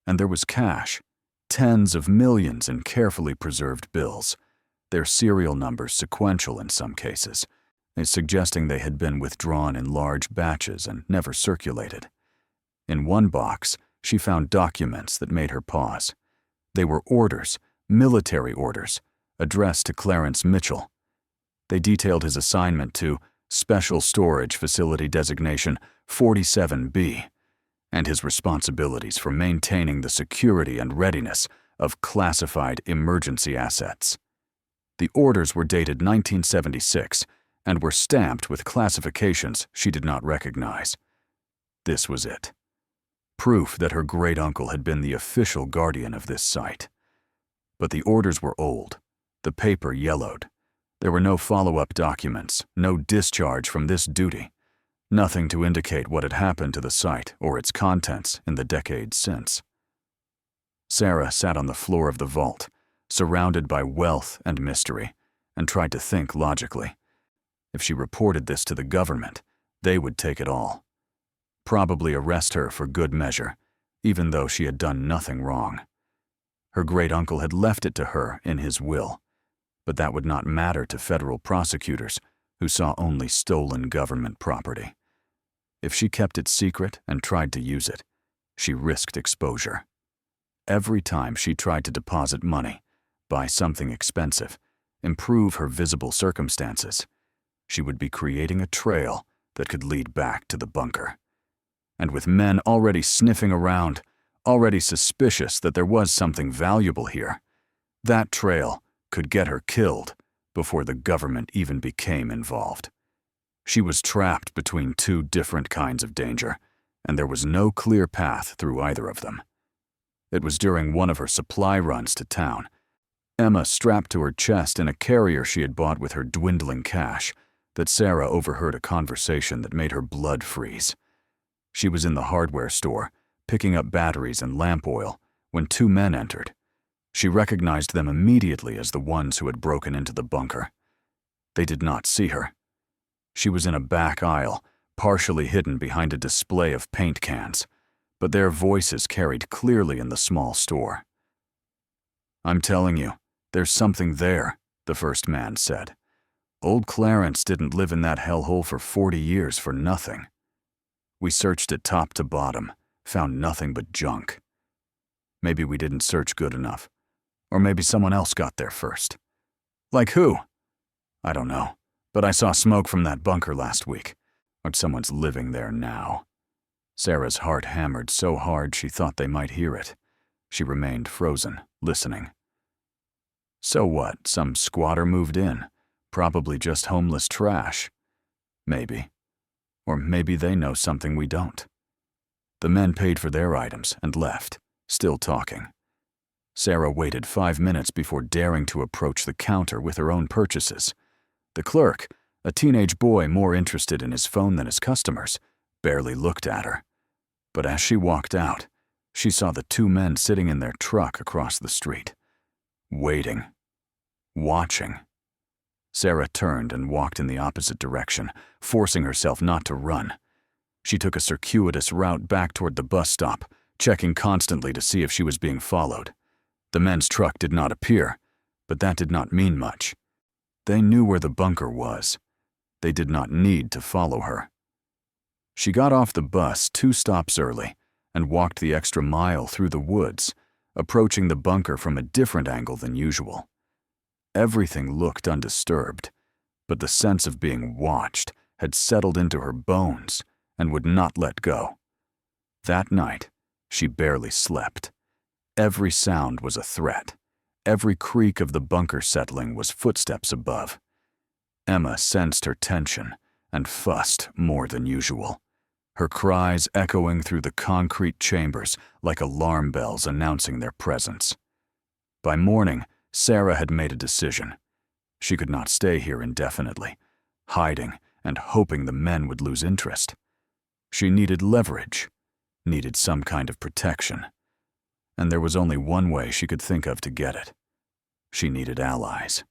And there was cash, tens of millions in carefully preserved bills, their serial numbers sequential in some cases, suggesting they had been withdrawn in large batches and never circulated. In one box, she found documents that made her pause. They were orders, military orders, addressed to Clarence Mitchell. They detailed his assignment to Special Storage Facility Designation 47B, and his responsibilities for maintaining the security and readiness of classified emergency assets. The orders were dated 1976 and were stamped with classifications she did not recognize. This was it. Proof that her great-uncle had been the official guardian of this site. But the orders were old, the paper yellowed. There were no follow-up documents, no discharge from this duty, nothing to indicate what had happened to the site or its contents in the decades since. Sarah sat on the floor of the vault, surrounded by wealth and mystery, and tried to think logically. If she reported this to the government, they would take it all. Probably arrest her for good measure, even though she had done nothing wrong. Her great-uncle had left it to her in his will, but that would not matter to federal prosecutors who saw only stolen government property. If she kept it secret and tried to use it, she risked exposure. Every time she tried to deposit money, buy something expensive, improve her visible circumstances, she would be creating a trail that could lead back to the bunker. And with men already sniffing around, already suspicious that there was something valuable here, That trail could get her killed before the government even became involved. She was trapped between two different kinds of danger, and there was no clear path through either of them. It was during one of her supply runs to town, Emma strapped to her chest in a carrier she had bought with her dwindling cash, that Sarah overheard a conversation that made her blood freeze. She was in the hardware store, picking up batteries and lamp oil, when two men entered. She recognized them immediately as the ones who had broken into the bunker. They did not see her. She was in a back aisle, partially hidden behind a display of paint cans, but their voices carried clearly in the small store. "I'm telling you, there's something there," the first man said. "Old Clarence didn't live in that hellhole for 40 years for nothing. We searched it top to bottom, found nothing but junk. Maybe we didn't search good enough. Or maybe someone else got there first." "Like who?" "I don't know, but I saw smoke from that bunker last week. Or someone's living there now." Sarah's heart hammered so hard she thought they might hear it. She remained frozen, listening. So what? Some squatter moved in. Probably just homeless trash. Maybe. Or maybe they know something we don't. The men paid for their items and left, still talking. Sarah waited 5 minutes before daring to approach the counter with her own purchases. The clerk, a teenage boy more interested in his phone than his customers, barely looked at her. But as she walked out, she saw the two men sitting in their truck across the street. Waiting. Watching. Sarah turned and walked in the opposite direction, forcing herself not to run. She took a circuitous route back toward the bus stop, checking constantly to see if she was being followed. The men's truck did not appear, but that did not mean much. They knew where the bunker was. They did not need to follow her. She got off the bus 2 stops early and walked the extra mile through the woods, approaching the bunker from a different angle than usual. Everything looked undisturbed, but the sense of being watched had settled into her bones and would not let go. That night, she barely slept. Every sound was a threat. Every creak of the bunker settling was footsteps above. Emma sensed her tension and fussed more than usual, her cries echoing through the concrete chambers like alarm bells announcing their presence. By morning, Sarah had made a decision. She could not stay here indefinitely, hiding and hoping the men would lose interest. She needed leverage, needed some kind of protection. And there was only one way she could think of to get it. She needed allies,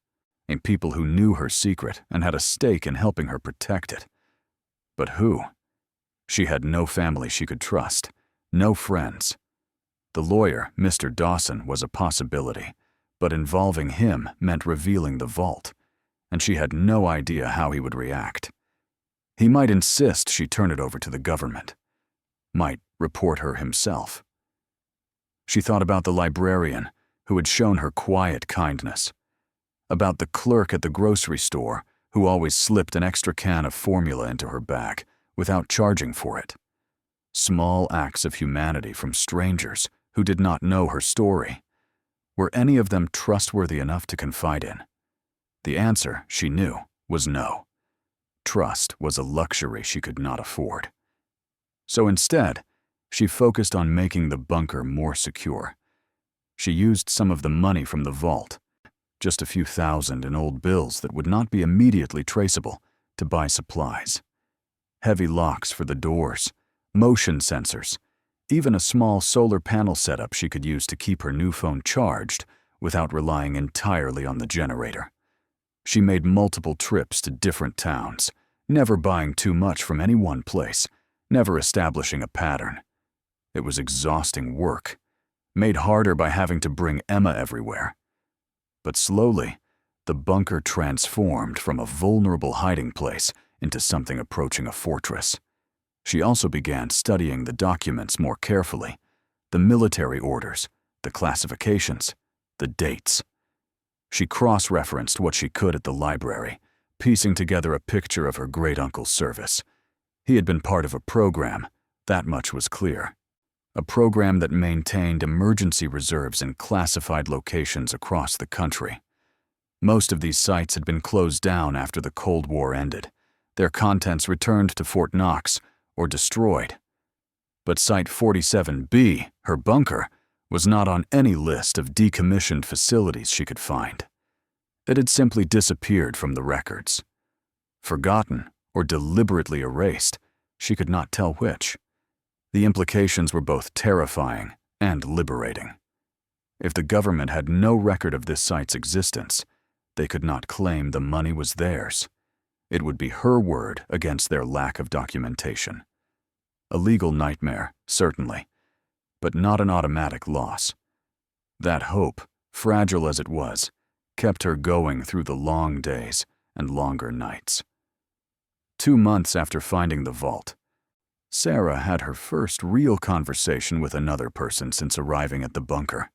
and people who knew her secret and had a stake in helping her protect it. But who? She had no family she could trust, no friends. The lawyer, Mr. Dawson, was a possibility, but involving him meant revealing the vault, and she had no idea how he would react. He might insist she turn it over to the government, might report her himself. She thought about the librarian who had shown her quiet kindness, about the clerk at the grocery store who always slipped an extra can of formula into her bag without charging for it. Small acts of humanity from strangers who did not know her story. Were any of them trustworthy enough to confide in? The answer, she knew, was no. Trust was a luxury she could not afford. So instead, she focused on making the bunker more secure. She used some of the money from the vault, just a few thousand in old bills that would not be immediately traceable, to buy supplies. Heavy locks for the doors, motion sensors, even a small solar panel setup she could use to keep her new phone charged without relying entirely on the generator. She made multiple trips to different towns, never buying too much from any one place, never establishing a pattern. It was exhausting work, made harder by having to bring Emma everywhere. But slowly, the bunker transformed from a vulnerable hiding place into something approaching a fortress. She also began studying the documents more carefully, the military orders, the classifications, the dates. She cross-referenced what she could at the library, piecing together a picture of her great-uncle's service. He had been part of a program, that much was clear. a program that maintained emergency reserves in classified locations across the country. Most of these sites had been closed down after the Cold War ended, their contents returned to Fort Knox or destroyed. But Site 47B, her bunker, was not on any list of decommissioned facilities she could find. It had simply disappeared from the records. Forgotten or deliberately erased, she could not tell which. The implications were both terrifying and liberating. If the government had no record of this site's existence, they could not claim the money was theirs. It would be her word against their lack of documentation. A legal nightmare, certainly, but not an automatic loss. That hope, fragile as it was, kept her going through the long days and longer nights. 2 months after finding the vault, Sarah had her first real conversation with another person since arriving at the bunker.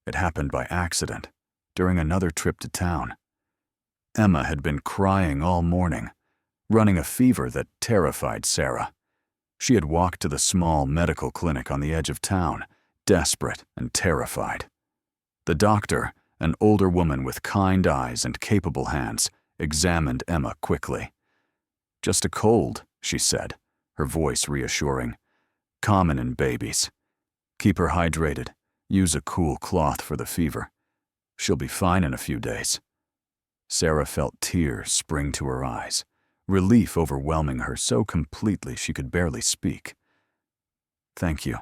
It happened by accident, during another trip to town. Emma had been crying all morning, running a fever that terrified Sarah. She had walked to the small medical clinic on the edge of town, desperate and terrified. The doctor, an older woman with kind eyes and capable hands, examined Emma quickly. "Just a cold," she said, her voice reassuring. "Common in babies. Keep her hydrated. Use a cool cloth for the fever. She'll be fine in a few days." Sarah felt tears spring to her eyes, relief overwhelming her so completely she could barely speak. "Thank you."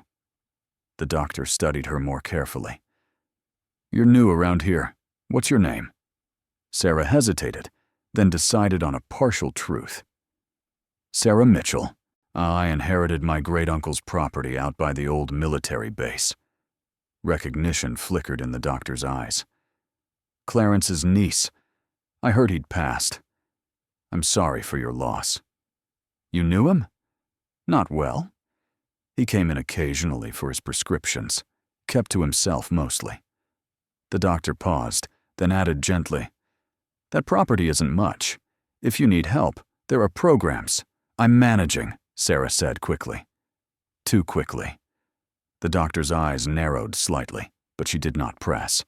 The doctor studied her more carefully. "You're new around here. What's your name?" Sarah hesitated, then decided on a partial truth. "Sarah Mitchell. I inherited my great-uncle's property out by the old military base." Recognition flickered in the doctor's eyes. "Clarence's niece. I heard he'd passed. I'm sorry for your loss." "You knew him?" "Not well. He came in occasionally for his prescriptions, kept to himself mostly." The doctor paused, then added gently, "That property isn't much. If you need help, there are programs." "I'm managing," Sarah said quickly. Too quickly. The doctor's eyes narrowed slightly, but she did not press.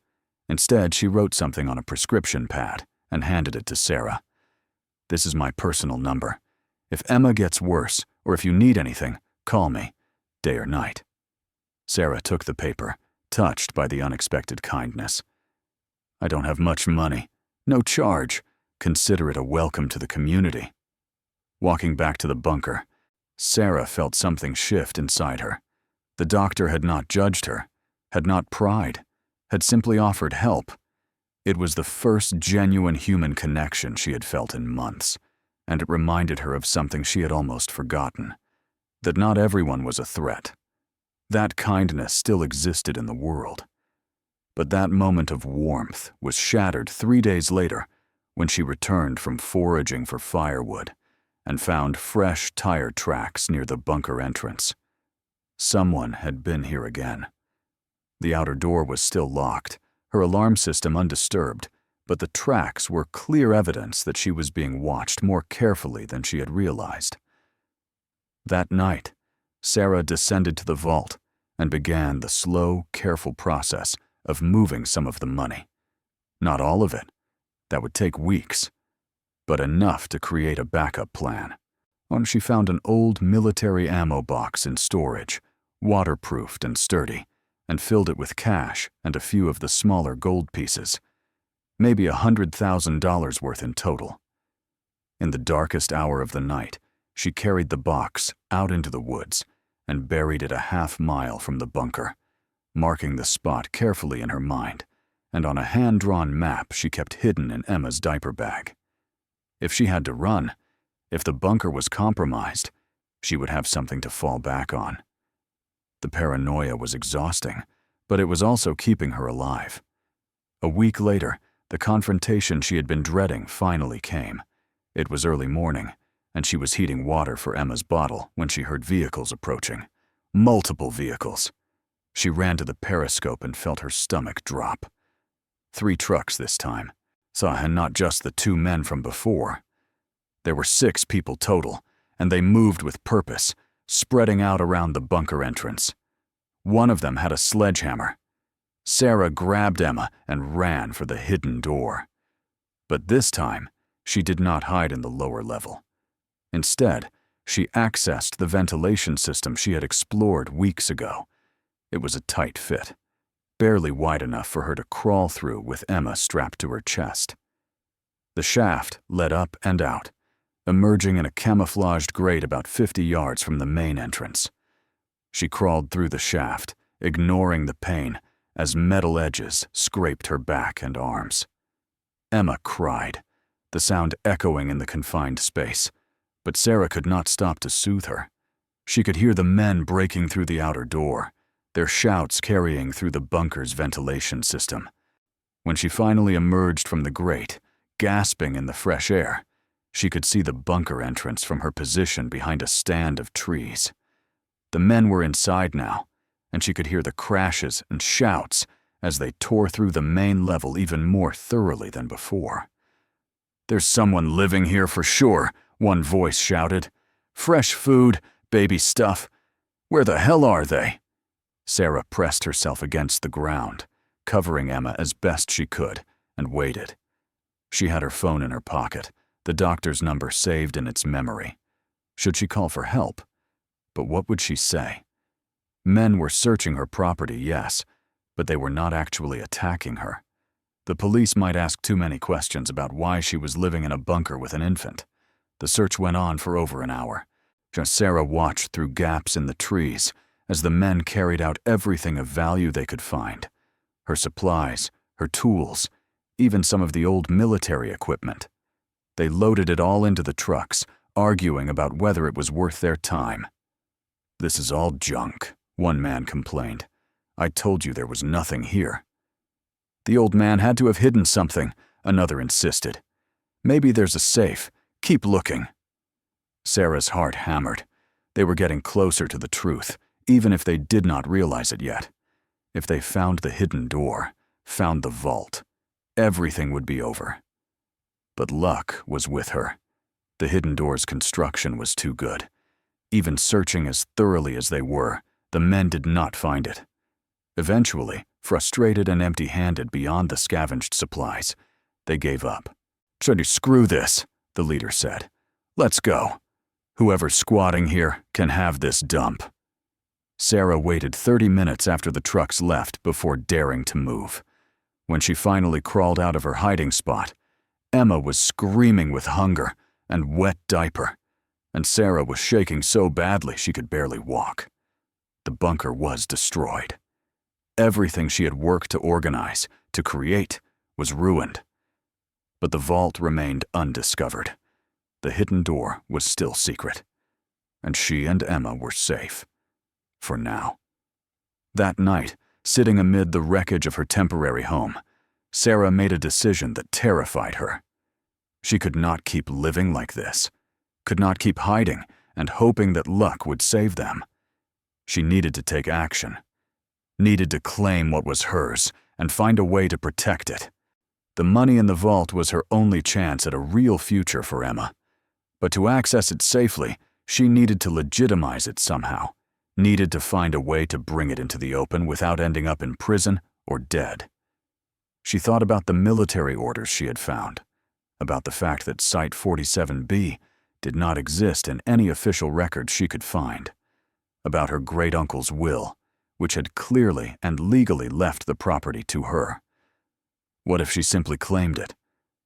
Instead, she wrote something on a prescription pad and handed it to Sarah. "This is my personal number. If Emma gets worse, or if you need anything, call me, day or night." Sarah took the paper, touched by the unexpected kindness. "I don't have much money. No charge. Consider it a welcome to the community." Walking back to the bunker, Sarah felt something shift inside her. The doctor had not judged her, had not pried, had simply offered help. It was the first genuine human connection she had felt in months, and it reminded her of something she had almost forgotten, that not everyone was a threat. That kindness still existed in the world. But that moment of warmth was shattered 3 days later when she returned from foraging for firewood and found fresh tire tracks near the bunker entrance. Someone had been here again. The outer door was still locked, her alarm system undisturbed, but the tracks were clear evidence that she was being watched more carefully than she had realized. That night, Sarah descended to the vault and began the slow, careful process of moving some of the money. Not all of it. That would take weeks. But enough to create a backup plan. She found an old military ammo box in storage, waterproofed and sturdy, and filled it with cash and a few of the smaller gold pieces. Maybe $100,000 worth in total. In the darkest hour of the night, she carried the box out into the woods and buried it a half-mile from the bunker, marking the spot carefully in her mind and on a hand-drawn map she kept hidden in Emma's diaper bag. If she had to run, if the bunker was compromised, she would have something to fall back on. The paranoia was exhausting, but it was also keeping her alive. A week later, the confrontation she had been dreading finally came. It was early morning, and she was heating water for Emma's bottle when she heard vehicles approaching. Multiple vehicles. She ran to the periscope and felt her stomach drop. 3 trucks this time, and not just the 2 men from before. There were 6 people total, and they moved with purpose, spreading out around the bunker entrance. One of them had a sledgehammer. Sarah grabbed Emma and ran for the hidden door. But this time, she did not hide in the lower level. Instead, she accessed the ventilation system she had explored weeks ago. It was a tight fit, barely wide enough for her to crawl through with Emma strapped to her chest. The shaft led up and out, emerging in a camouflaged grate about 50 yards from the main entrance. She crawled through the shaft, ignoring the pain as metal edges scraped her back and arms. Emma cried, the sound echoing in the confined space, but Sarah could not stop to soothe her. She could hear the men breaking through the outer door, their shouts carrying through the bunker's ventilation system. When she finally emerged from the grate, gasping in the fresh air, she could see the bunker entrance from her position behind a stand of trees. The men were inside now, and she could hear the crashes and shouts as they tore through the main level even more thoroughly than before. "There's someone living here for sure," one voice shouted. "Fresh food, baby stuff. Where the hell are they?" Sarah pressed herself against the ground, covering Emma as best she could, and waited. She had her phone in her pocket, the doctor's number saved in its memory. Should she call for help? But what would she say? Men were searching her property, yes, but they were not actually attacking her. The police might ask too many questions about why she was living in a bunker with an infant. The search went on for over an hour. Sarah watched through gaps in the trees as the men carried out everything of value they could find. Her supplies, her tools, even some of the old military equipment. They loaded it all into the trucks, arguing about whether it was worth their time. "This is all junk," one man complained. "I told you there was nothing here." "The old man had to have hidden something," another insisted. "Maybe there's a safe. Keep looking." Sarah's heart hammered. They were getting closer to the truth, even if they did not realize it yet. If they found the hidden door, found the vault, everything would be over. But luck was with her. The hidden door's construction was too good. Even searching as thoroughly as they were, the men did not find it. Eventually, frustrated and empty-handed beyond the scavenged supplies, they gave up. "Screw this," the leader said. "Let's go. Whoever's squatting here can have this dump." Sarah waited 30 minutes after the trucks left before daring to move. When she finally crawled out of her hiding spot, Emma was screaming with hunger and wet diaper, and Sarah was shaking so badly she could barely walk. The bunker was destroyed. Everything she had worked to organize, to create, was ruined. But the vault remained undiscovered. The hidden door was still secret, and she and Emma were safe. For now. That night, sitting amid the wreckage of her temporary home, Sarah made a decision that terrified her. She could not keep living like this, could not keep hiding and hoping that luck would save them. She needed to take action, needed to claim what was hers and find a way to protect it. The money in the vault was her only chance at a real future for Emma. But to access it safely, she needed to legitimize it somehow, needed to find a way to bring it into the open without ending up in prison or dead. She thought about the military orders she had found, about the fact that Site 47B did not exist in any official record she could find, about her great-uncle's will, which had clearly and legally left the property to her. What if she simply claimed it?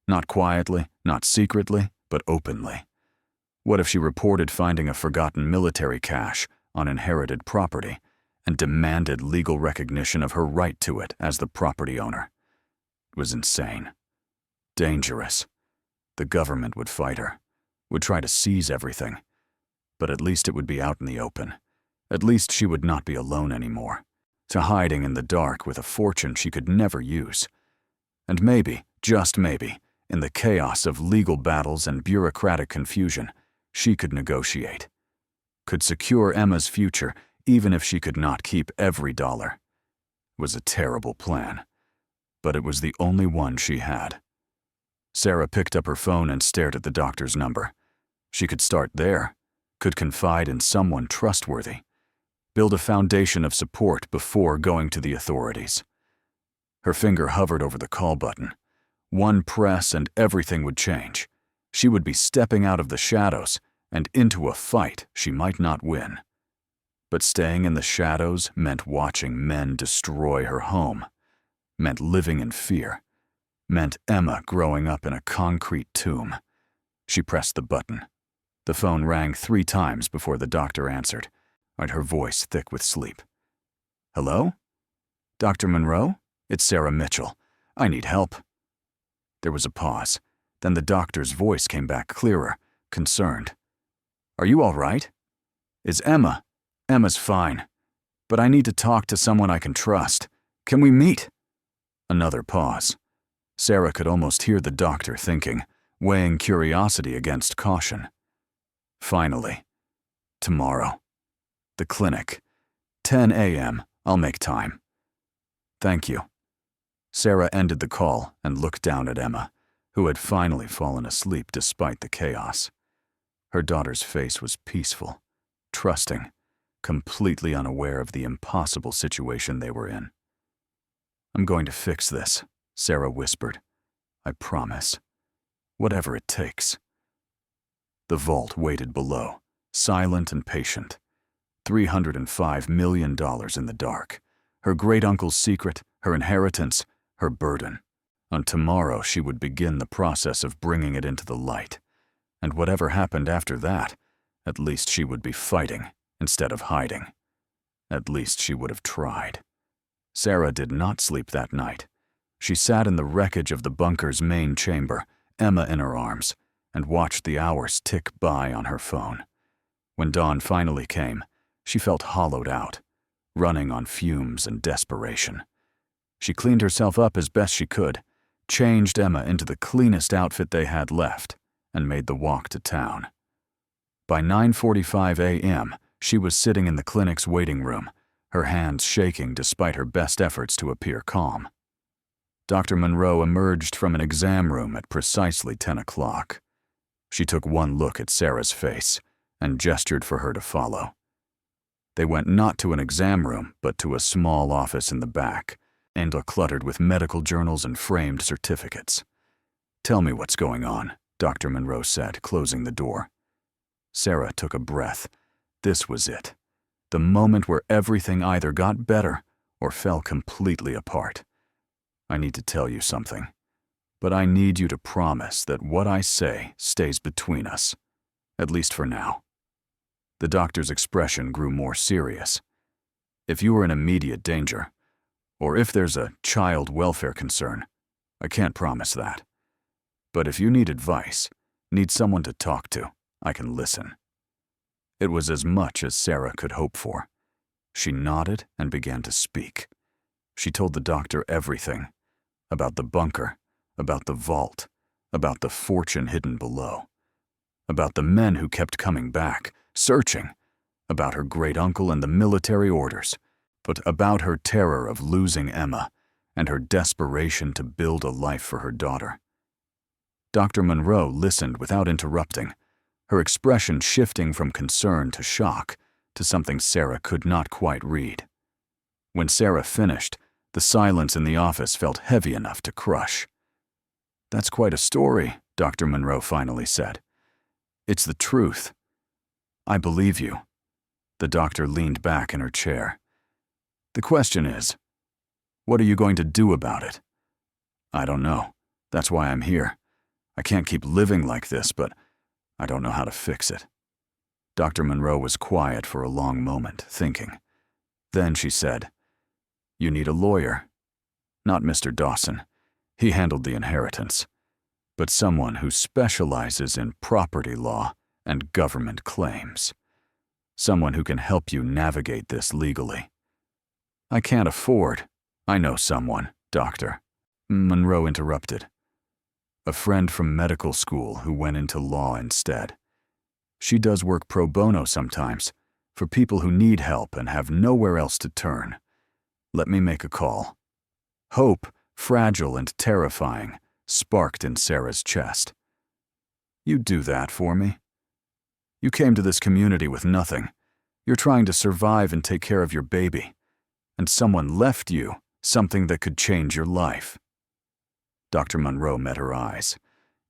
Not quietly, not secretly, but openly. What if she reported finding a forgotten military cache on inherited property and demanded legal recognition of her right to it as the property owner? It was insane. Dangerous. The government would fight her, would try to seize everything. But at least it would be out in the open. At least she would not be alone anymore, to hiding in the dark with a fortune she could never use. And maybe, just maybe, in the chaos of legal battles and bureaucratic confusion, she could negotiate, could secure Emma's future even if she could not keep every dollar. It was a terrible plan, but it was the only one she had. Sarah picked up her phone and stared at the doctor's number. She could start there, could confide in someone trustworthy. Build a foundation of support before going to the authorities. Her finger hovered over the call button. One press and everything would change. She would be stepping out of the shadows and into a fight she might not win. But staying in the shadows meant watching men destroy her home, meant living in fear, meant Emma growing up in a concrete tomb. She pressed the button. The phone rang 3 times before the doctor answered, and her voice thick with sleep. "Hello? Dr. Monroe? It's Sarah Mitchell. I need help." There was a pause. Then the doctor's voice came back clearer, concerned. "Are you all right? Is Emma? Emma's fine. But I need to talk to someone I can trust. Can we meet?" Another pause. Sarah could almost hear the doctor thinking, weighing curiosity against caution. Finally, "Tomorrow. The clinic. 10 a.m. I'll make time." "Thank you." Sarah ended the call and looked down at Emma, who had finally fallen asleep despite the chaos. Her daughter's face was peaceful, trusting, completely unaware of the impossible situation they were in. "I'm going to fix this," Sarah whispered. "I promise. Whatever it takes." The vault waited below, silent and patient. $305 million in the dark. Her great-uncle's secret, her inheritance, her burden. On tomorrow she would begin the process of bringing it into the light. And whatever happened after that, at least she would be fighting instead of hiding. At least she would have tried. Sarah did not sleep that night. She sat in the wreckage of the bunker's main chamber, Emma in her arms, and watched the hours tick by on her phone. When dawn finally came, she felt hollowed out, running on fumes and desperation. She cleaned herself up as best she could, changed Emma into the cleanest outfit they had left, and made the walk to town. By 9:45 a.m., she was sitting in the clinic's waiting room, her hands shaking despite her best efforts to appear calm. Dr. Monroe emerged from an exam room at precisely 10 o'clock. She took one look at Sarah's face and gestured for her to follow. They went not to an exam room, but to a small office in the back, and cluttered with medical journals and framed certificates. "Tell me what's going on," Dr. Monroe said, closing the door. Sarah took a breath. This was it. The moment where everything either got better or fell completely apart. "I need to tell you something, but I need you to promise that what I say stays between us, at least for now." The doctor's expression grew more serious. "If you are in immediate danger, or if there's a child welfare concern, I can't promise that. But if you need advice, need someone to talk to, I can listen." It was as much as Sarah could hope for. She nodded and began to speak. She told the doctor everything, about the bunker, about the vault, about the fortune hidden below, about the men who kept coming back, searching, about her great-uncle and the military orders, but about her terror of losing Emma and her desperation to build a life for her daughter. Dr. Monroe listened without interrupting, her expression shifting from concern to shock to something Sarah could not quite read. When Sarah finished, the silence in the office felt heavy enough to crush. "That's quite a story," Dr. Monroe finally said. "It's the truth. I believe you." The doctor leaned back in her chair. "The question is, what are you going to do about it?" "I don't know. That's why I'm here. I can't keep living like this, but I don't know how to fix it." Dr. Monroe was quiet for a long moment, thinking. Then she said, "You need a lawyer. Not Mr. Dawson. He handled the inheritance. But someone who specializes in property law and government claims. Someone who can help you navigate this legally." "I can't afford." "I know someone, Doctor," Monroe interrupted. "A friend from medical school who went into law instead. She does work pro bono sometimes, for people who need help and have nowhere else to turn. Let me make a call." Hope, fragile and terrifying, sparked in Sarah's chest. "You do that for me? You came to this community with nothing, You're trying to survive and take care of your baby, and someone left you something that could change your life. Dr. Monroe met her eyes.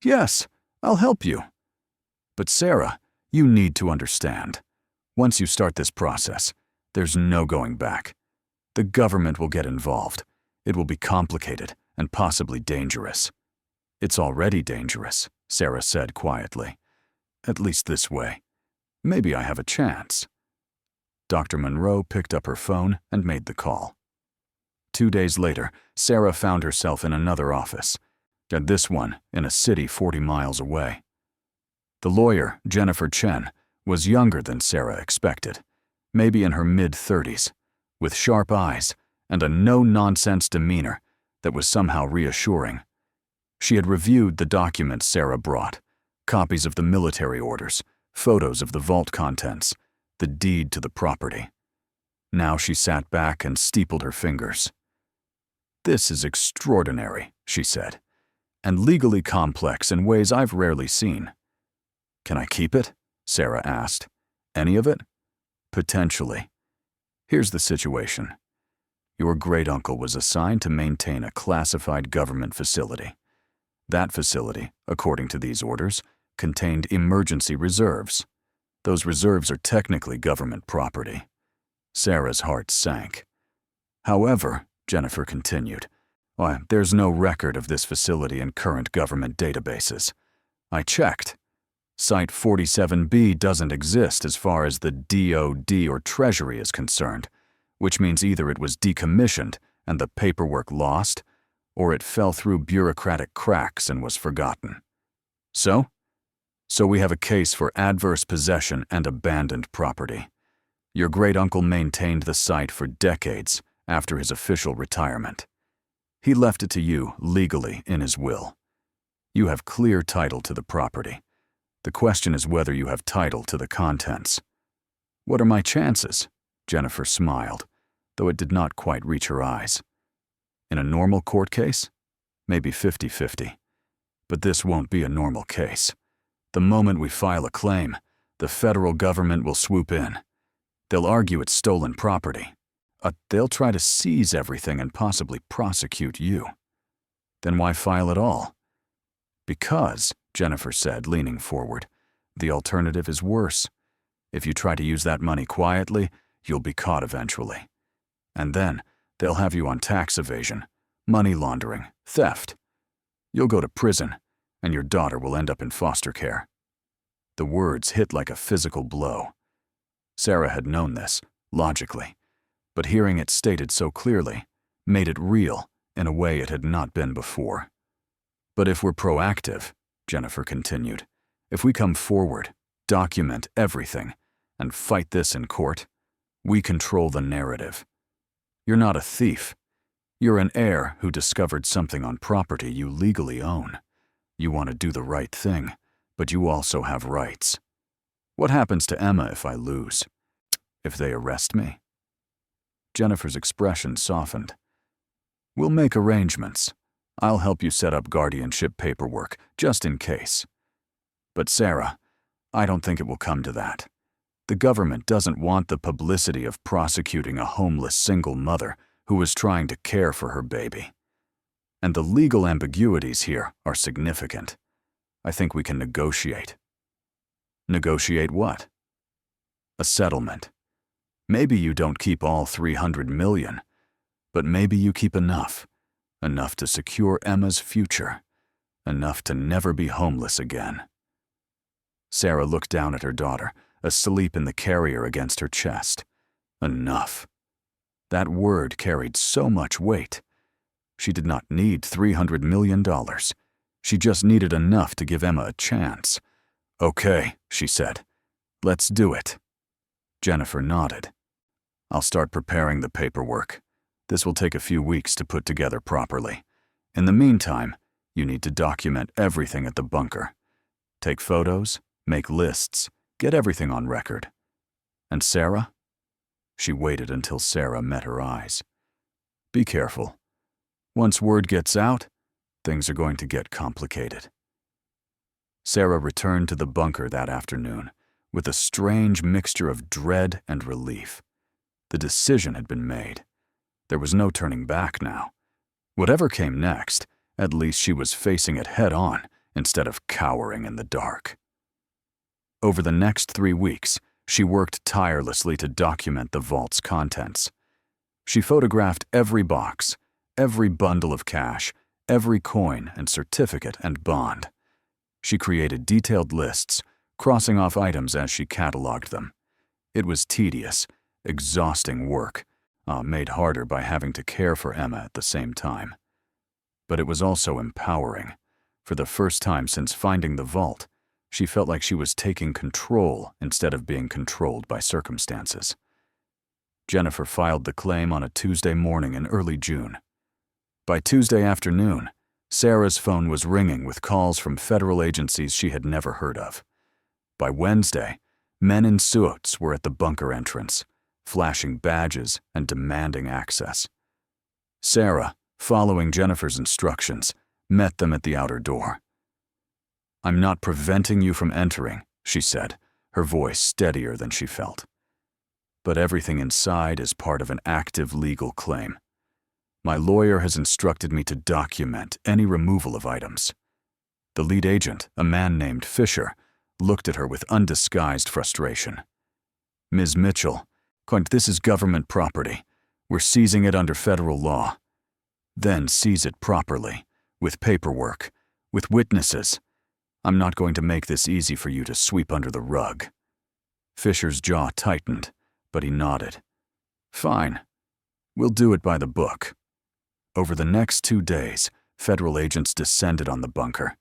Yes, I'll help you. But Sarah, you need to understand. Once you start this process, there's no going back. The government will get involved. It will be complicated and possibly dangerous. It's already dangerous, Sarah said quietly. At least this way. Maybe I have a chance. Dr. Monroe picked up her phone and made the call. 2 days later, Sarah found herself in another office, and this one in a city 40 miles away. The lawyer, Jennifer Chen, was younger than Sarah expected, maybe in her mid-30s, with sharp eyes and a no-nonsense demeanor that was somehow reassuring. She had reviewed the documents Sarah brought, copies of the military orders, photos of the vault contents, the deed to the property. Now she sat back and steepled her fingers. "This is extraordinary," she said, "and legally complex in ways I've rarely seen." "Can I keep it?" Sarah asked. "Any of it?" "Potentially. Here's the situation. Your great-uncle was assigned to maintain a classified government facility. That facility, according to these orders, contained emergency reserves. Those reserves are technically government property." Sarah's heart sank. "However," Jennifer continued, "there's no record of this facility in current government databases. I checked. Site 47B doesn't exist as far as the DOD or Treasury is concerned, which means either it was decommissioned and the paperwork lost, or it fell through bureaucratic cracks and was forgotten. So we have a case for adverse possession and abandoned property. Your great-uncle maintained the site for decades after his official retirement. He left it to you legally in his will. You have clear title to the property. The question is whether you have title to the contents." "What are my chances?" Jennifer smiled, though it did not quite reach her eyes. "In a normal court case? Maybe 50-50. But this won't be a normal case. The moment we file a claim, the federal government will swoop in. They'll argue it's stolen property. They'll try to seize everything and possibly prosecute you. Then why file at all?" "Because," Jennifer said, leaning forward, "the alternative is worse. If you try to use that money quietly, you'll be caught eventually. And then they'll have you on tax evasion, money laundering, theft. You'll go to prison, and your daughter will end up in foster care." The words hit like a physical blow. Sarah had known this, logically, but hearing it stated so clearly made it real in a way it had not been before. "But if we're proactive," Jennifer continued, "if we come forward, document everything, and fight this in court, we control the narrative. You're not a thief. You're an heir who discovered something on property you legally own. You want to do the right thing, but you also have rights. What happens to Emma if I lose? If they arrest me?" Jennifer's expression softened. "We'll make arrangements. I'll help you set up guardianship paperwork, just in case. But Sarah, I don't think it will come to that. The government doesn't want the publicity of prosecuting a homeless single mother who is trying to care for her baby. And the legal ambiguities here are significant. I think we can negotiate." "Negotiate what?" "A settlement. Maybe you don't keep all 300 million, but maybe you keep enough. Enough to secure Emma's future. Enough to never be homeless again." Sarah looked down at her daughter, asleep in the carrier against her chest. Enough. That word carried so much weight. She did not need $300 million. She just needed enough to give Emma a chance. "Okay," she said. "Let's do it." Jennifer nodded. "I'll start preparing the paperwork. This will take a few weeks to put together properly. In the meantime, you need to document everything at the bunker. Take photos, make lists, get everything on record. And Sarah?" She waited until Sarah met her eyes. "Be careful. Once word gets out, things are going to get complicated." Sarah returned to the bunker that afternoon with a strange mixture of dread and relief. The decision had been made. There was no turning back now. Whatever came next, at least she was facing it head-on instead of cowering in the dark. Over the next 3 weeks, she worked tirelessly to document the vault's contents. She photographed every box, every bundle of cash, every coin and certificate and bond. She created detailed lists, crossing off items as she cataloged them. It was tedious, exhausting work, made harder by having to care for Emma at the same time. But it was also empowering. For the first time since finding the vault, she felt like she was taking control instead of being controlled by circumstances. Jennifer filed the claim on a Tuesday morning in early June. By Tuesday afternoon, Sarah's phone was ringing with calls from federal agencies she had never heard of. By Wednesday, men in suits were at the bunker entrance, flashing badges and demanding access. Sarah, following Jennifer's instructions, met them at the outer door. "I'm not preventing you from entering," she said, her voice steadier than she felt. "But everything inside is part of an active legal claim. My lawyer has instructed me to document any removal of items." The lead agent, a man named Fisher, looked at her with undisguised frustration. "Ms. Mitchell, this is government property. We're seizing it under federal law. Then seize it properly, with paperwork, with witnesses. I'm not going to make this easy for you to sweep under the rug." Fisher's jaw tightened, but he nodded. "Fine. We'll do it by the book." Over the next 2 days, federal agents descended on the bunker.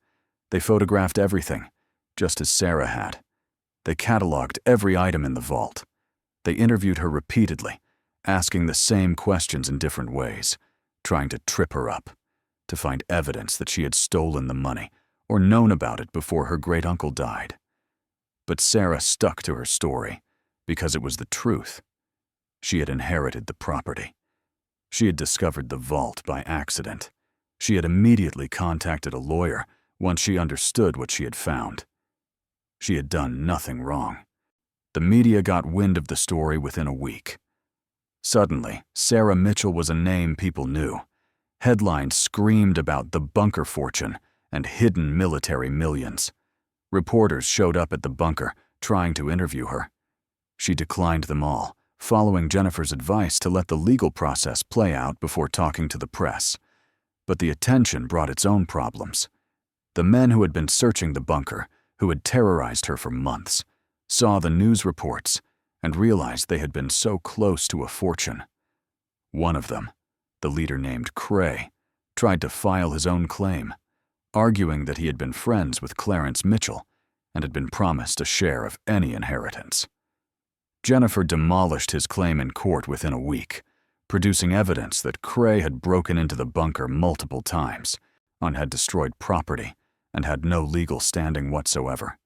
They photographed everything, just as Sarah had. They cataloged every item in the vault. They interviewed her repeatedly, asking the same questions in different ways, trying to trip her up, to find evidence that she had stolen the money or known about it before her great-uncle died. But Sarah stuck to her story because it was the truth. She had inherited the property. She had discovered the vault by accident. She had immediately contacted a lawyer once she understood what she had found. She had done nothing wrong. The media got wind of the story within a week. Suddenly, Sarah Mitchell was a name people knew. Headlines screamed about the bunker fortune and hidden military millions. Reporters showed up at the bunker, trying to interview her. She declined them all, following Jennifer's advice to let the legal process play out before talking to the press. But the attention brought its own problems. The men who had been searching the bunker, who had terrorized her for months, saw the news reports and realized they had been so close to a fortune. One of them, the leader named Cray, tried to file his own claim, arguing that he had been friends with Clarence Mitchell and had been promised a share of any inheritance. Jennifer demolished his claim in court within a week, producing evidence that Cray had broken into the bunker multiple times and had destroyed property and had no legal standing whatsoever.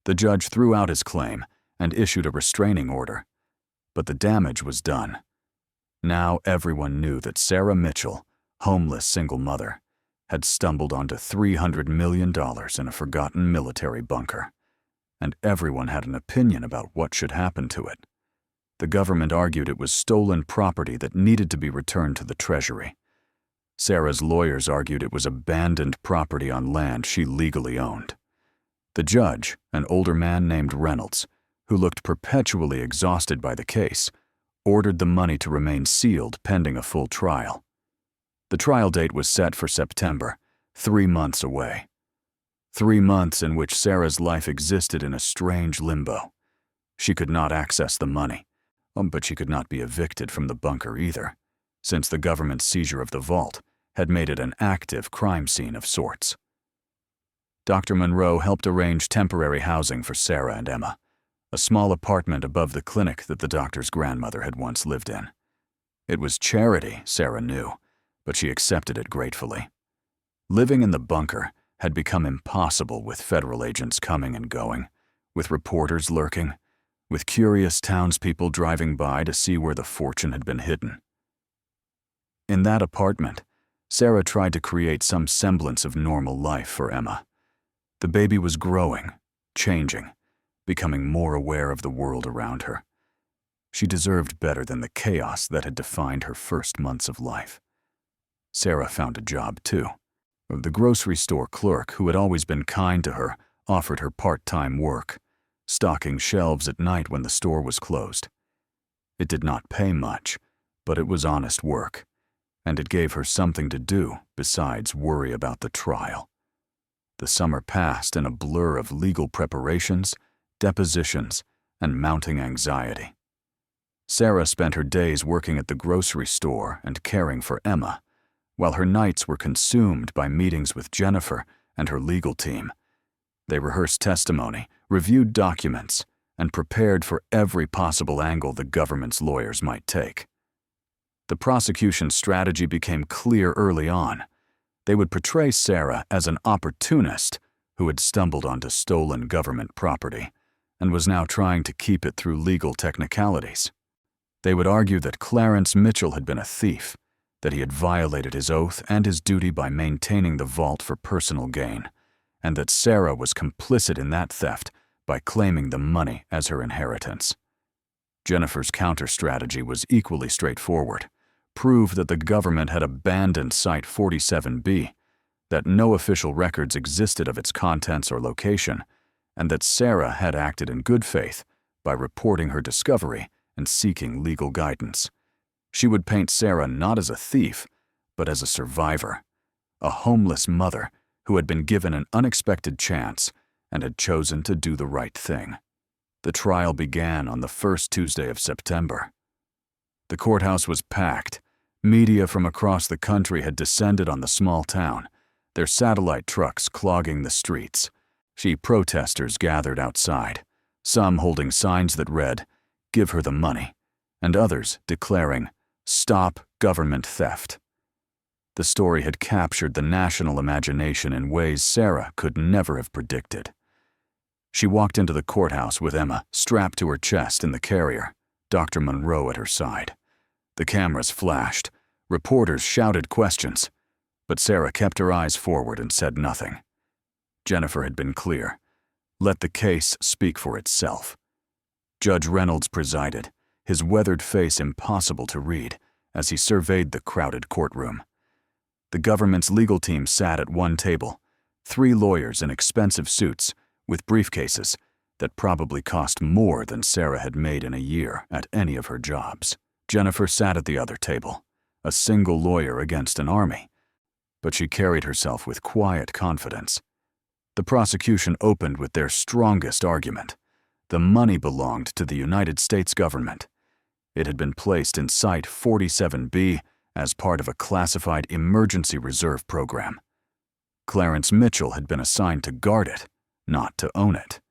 The judge threw out his claim and issued a restraining order, but the damage was done. Now everyone knew that Sarah Mitchell, homeless single mother, had stumbled onto $300 million in a forgotten military bunker, and everyone had an opinion about what should happen to it. The government argued it was stolen property that needed to be returned to the Treasury. Sarah's lawyers argued it was abandoned property on land she legally owned. The judge, an older man named Reynolds, who looked perpetually exhausted by the case, ordered the money to remain sealed pending a full trial. The trial date was set for September, 3 months away. 3 months in which Sarah's life existed in a strange limbo. She could not access the money, but she could not be evicted from the bunker either, since the government's seizure of the vault had made it an active crime scene of sorts. Dr. Monroe helped arrange temporary housing for Sarah and Emma, a small apartment above the clinic that the doctor's grandmother had once lived in. It was charity, Sarah knew, but she accepted it gratefully. Living in the bunker had become impossible with federal agents coming and going, with reporters lurking, with curious townspeople driving by to see where the fortune had been hidden. In that apartment, Sarah tried to create some semblance of normal life for Emma. The baby was growing, changing, becoming more aware of the world around her. She deserved better than the chaos that had defined her first months of life. Sarah found a job, too. The grocery store clerk, who had always been kind to her, offered her part-time work, stocking shelves at night when the store was closed. It did not pay much, but it was honest work, and it gave her something to do besides worry about the trial. The summer passed in a blur of legal preparations, depositions, and mounting anxiety. Sarah spent her days working at the grocery store and caring for Emma, while her nights were consumed by meetings with Jennifer and her legal team. They rehearsed testimony, reviewed documents, and prepared for every possible angle the government's lawyers might take. The prosecution's strategy became clear early on. They would portray Sarah as an opportunist who had stumbled onto stolen government property and was now trying to keep it through legal technicalities. They would argue that Clarence Mitchell had been a thief, that he had violated his oath and his duty by maintaining the vault for personal gain, and that Sarah was complicit in that theft by claiming the money as her inheritance. Jennifer's counter-strategy was equally straightforward: prove that the government had abandoned Site 47B, that no official records existed of its contents or location, and that Sarah had acted in good faith by reporting her discovery and seeking legal guidance. She would paint Sarah not as a thief, but as a survivor, a homeless mother who had been given an unexpected chance and had chosen to do the right thing. The trial began on the first Tuesday of September. The courthouse was packed. Media from across the country had descended on the small town, their satellite trucks clogging the streets. Protesters gathered outside, some holding signs that read, "Give her the money," and others declaring, "Stop government theft." The story had captured the national imagination in ways Sarah could never have predicted. She walked into the courthouse with Emma strapped to her chest in the carrier, Dr. Monroe at her side. The cameras flashed. Reporters shouted questions, but Sarah kept her eyes forward and said nothing. Jennifer had been clear. Let the case speak for itself. Judge Reynolds presided, his weathered face impossible to read as he surveyed the crowded courtroom. The government's legal team sat at one table, 3 lawyers in expensive suits with briefcases that probably cost more than Sarah had made in a year at any of her jobs. Jennifer sat at the other table, a single lawyer against an army, but she carried herself with quiet confidence. The prosecution opened with their strongest argument. The money belonged to the United States government. It had been placed in Site 47B as part of a classified emergency reserve program. Clarence Mitchell had been assigned to guard it, not to own it.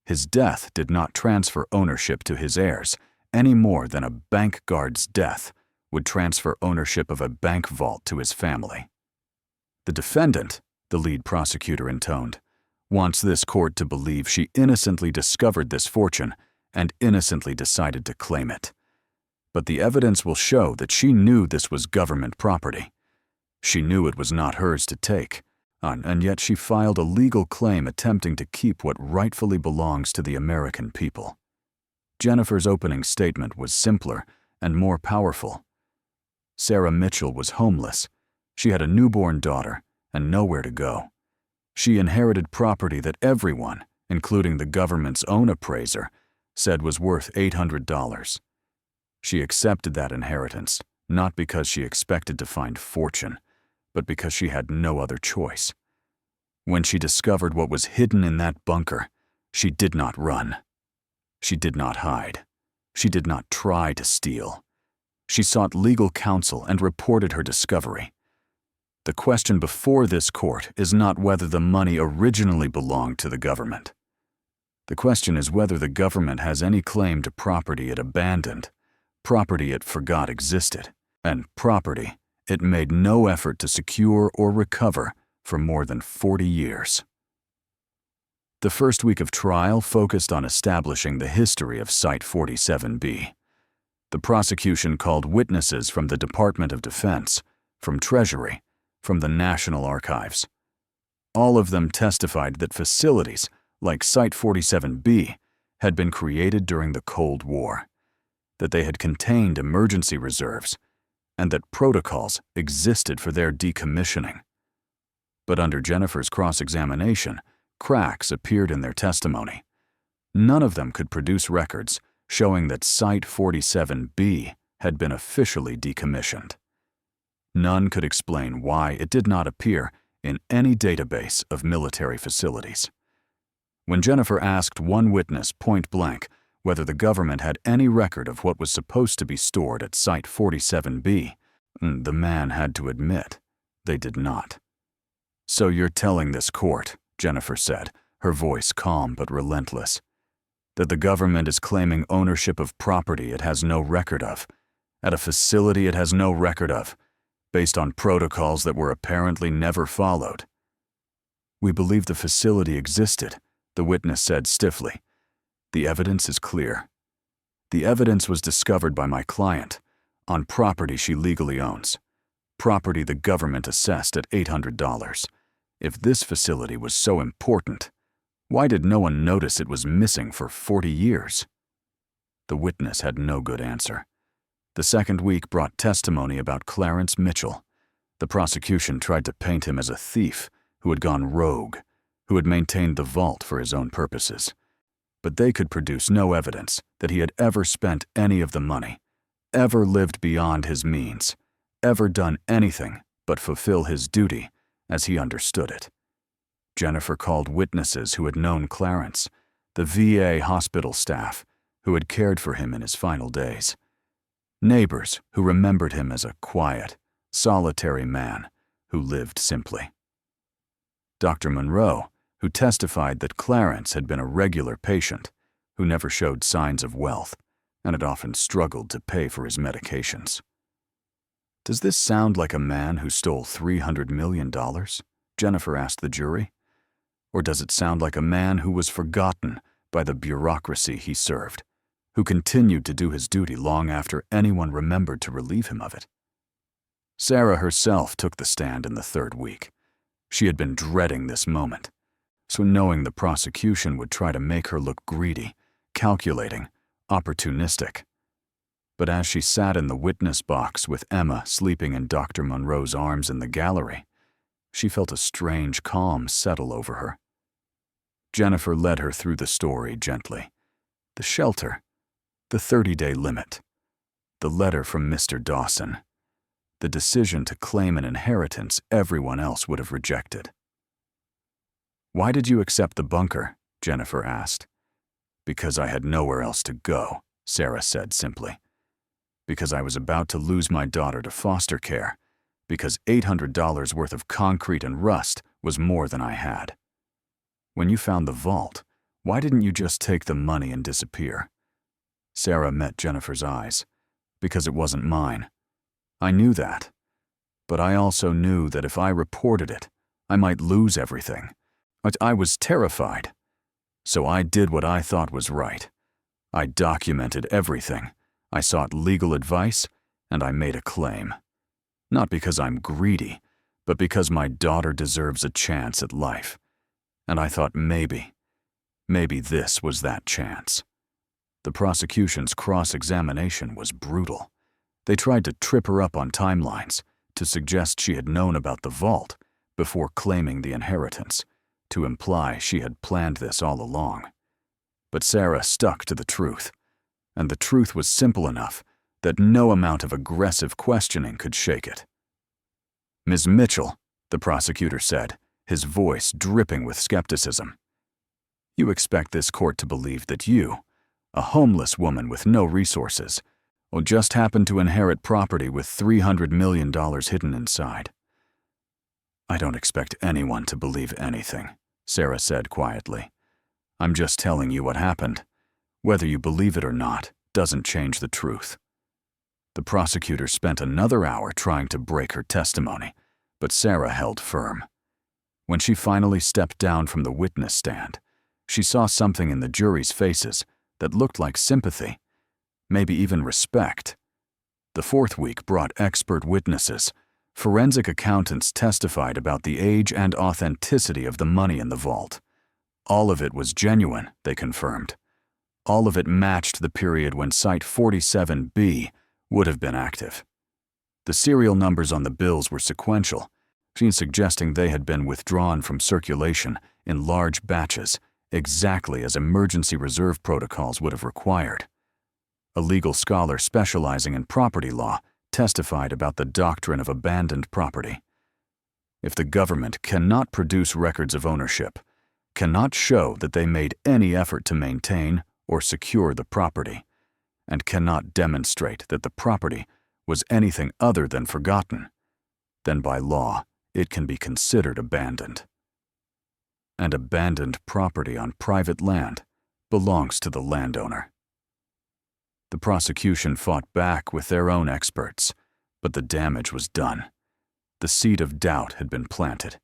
His death did not transfer ownership to his heirs any more than a bank guard's death would transfer ownership of a bank vault to his family. The defendant, the lead prosecutor intoned, wants this court to believe she innocently discovered this fortune and innocently decided to claim it. But the evidence will show that she knew this was government property. She knew it was not hers to take, and yet she filed a legal claim attempting to keep what rightfully belongs to the American people. Jennifer's opening statement was simpler and more powerful. Sarah Mitchell was homeless. She had a newborn daughter and nowhere to go. She inherited property that everyone, including the government's own appraiser, said was worth $800. She accepted that inheritance, not because she expected to find fortune, but because she had no other choice. When she discovered what was hidden in that bunker, she did not run. She did not hide. She did not try to steal. She sought legal counsel and reported her discovery. The question before this court is not whether the money originally belonged to the government. The question is whether the government has any claim to property it abandoned, property it forgot existed, and property it made no effort to secure or recover for more than 40 years. The first week of trial focused on establishing the history of Site 47B. The prosecution called witnesses from the Department of Defense, from Treasury, from the National Archives. All of them testified that facilities, like Site 47B, had been created during the Cold War, that they had contained emergency reserves, and that protocols existed for their decommissioning. But under Jennifer's cross-examination, cracks appeared in their testimony. None of them could produce records showing that Site 47B had been officially decommissioned. None could explain why it did not appear in any database of military facilities. When Jennifer asked one witness point-blank whether the government had any record of what was supposed to be stored at Site 47B, the man had to admit they did not. "So you're telling this court," Jennifer said, her voice calm but relentless, "that the government is claiming ownership of property it has no record of, at a facility it has no record of, based on protocols that were apparently never followed?" "We believe the facility existed," the witness said stiffly. "The evidence is clear. The evidence was discovered by my client on property she legally owns, property the government assessed at $800. If this facility was so important, why did no one notice it was missing for 40 years? The witness had no good answer. The second week brought testimony about Clarence Mitchell. The prosecution tried to paint him as a thief who had gone rogue, who had maintained the vault for his own purposes. But they could produce no evidence that he had ever spent any of the money, ever lived beyond his means, ever done anything but fulfill his duty as he understood it. Jennifer called witnesses who had known Clarence, the VA hospital staff who had cared for him in his final days, neighbors who remembered him as a quiet, solitary man who lived simply. Dr. Monroe, who testified that Clarence had been a regular patient who never showed signs of wealth and had often struggled to pay for his medications. "Does this sound like a man who stole $300 million?" Jennifer asked the jury. "Or does it sound like a man who was forgotten by the bureaucracy he served, who continued to do his duty long after anyone remembered to relieve him of it?" Sarah herself took the stand in the third week. She had been dreading this moment, so knowing the prosecution would try to make her look greedy, calculating, opportunistic. But as she sat in the witness box with Emma sleeping in Dr. Monroe's arms in the gallery, she felt a strange calm settle over her. Jennifer led her through the story gently. The shelter, the 30-day limit, the letter from Mr. Dawson, the decision to claim an inheritance everyone else would have rejected. "Why did you accept the bunker?" Jennifer asked. "Because I had nowhere else to go," Sarah said simply. "Because I was about to lose my daughter to foster care, because $800 worth of concrete and rust was more than I had. When you found the vault, why didn't you just take the money and disappear?" Sarah met Jennifer's eyes. "Because it wasn't mine. I knew that. But I also knew that if I reported it, I might lose everything. I was terrified. So I did what I thought was right. I documented everything. I sought legal advice, and I made a claim. Not because I'm greedy, but because my daughter deserves a chance at life. And I thought maybe this was that chance." The prosecution's cross-examination was brutal. They tried to trip her up on timelines, to suggest she had known about the vault before claiming the inheritance, to imply she had planned this all along. But Sarah stuck to the truth, and the truth was simple enough that no amount of aggressive questioning could shake it. "Ms. Mitchell," the prosecutor said, his voice dripping with skepticism, "you expect this court to believe that you, a homeless woman with no resources, will just happen to inherit property with $300 million hidden inside." "I don't expect anyone to believe anything," Sarah said quietly. "I'm just telling you what happened. Whether you believe it or not doesn't change the truth." The prosecutor spent another hour trying to break her testimony, but Sarah held firm. When she finally stepped down from the witness stand, she saw something in the jury's faces that looked like sympathy, maybe even respect. The fourth week brought expert witnesses. Forensic accountants testified about the age and authenticity of the money in the vault. All of it was genuine, they confirmed. All of it matched the period when Site 47B would have been active. The serial numbers on the bills were sequential, suggesting they had been withdrawn from circulation in large batches, exactly as emergency reserve protocols would have required. A legal scholar specializing in property law testified about the doctrine of abandoned property. If the government cannot produce records of ownership, cannot show that they made any effort to maintain or secure the property, and cannot demonstrate that the property was anything other than forgotten, then by law it can be considered abandoned. And abandoned property on private land belongs to the landowner. The prosecution fought back with their own experts, but the damage was done. The seed of doubt had been planted.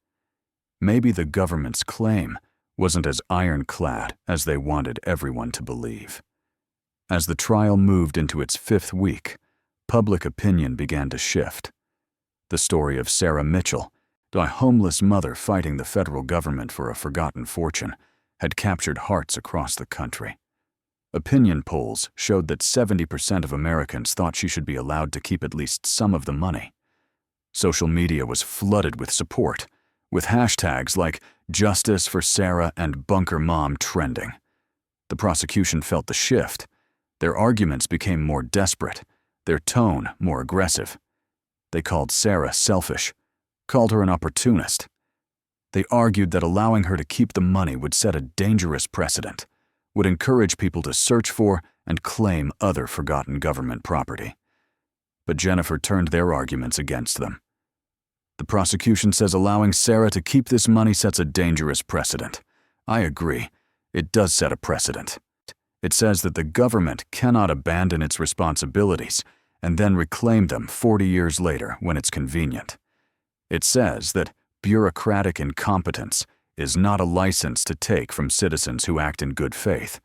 Maybe the government's claim wasn't as ironclad as they wanted everyone to believe. As the trial moved into its 5th week, public opinion began to shift. The story of Sarah Mitchell, a homeless mother fighting the federal government for a forgotten fortune, had captured hearts across the country. Opinion polls showed that 70% of Americans thought she should be allowed to keep at least some of the money. Social media was flooded with support, with hashtags like Justice for Sarah and Bunker Mom trending. The prosecution felt the shift. Their arguments became more desperate, their tone more aggressive. They called Sarah selfish, called her an opportunist. They argued that allowing her to keep the money would set a dangerous precedent, would encourage people to search for and claim other forgotten government property. But Jennifer turned their arguments against them. The prosecution says allowing Sarah to keep this money sets a dangerous precedent. I agree. It does set a precedent. It says that the government cannot abandon its responsibilities and then reclaim them 40 years later when it's convenient. It says that bureaucratic incompetence is not a license to take from citizens who act in good faith.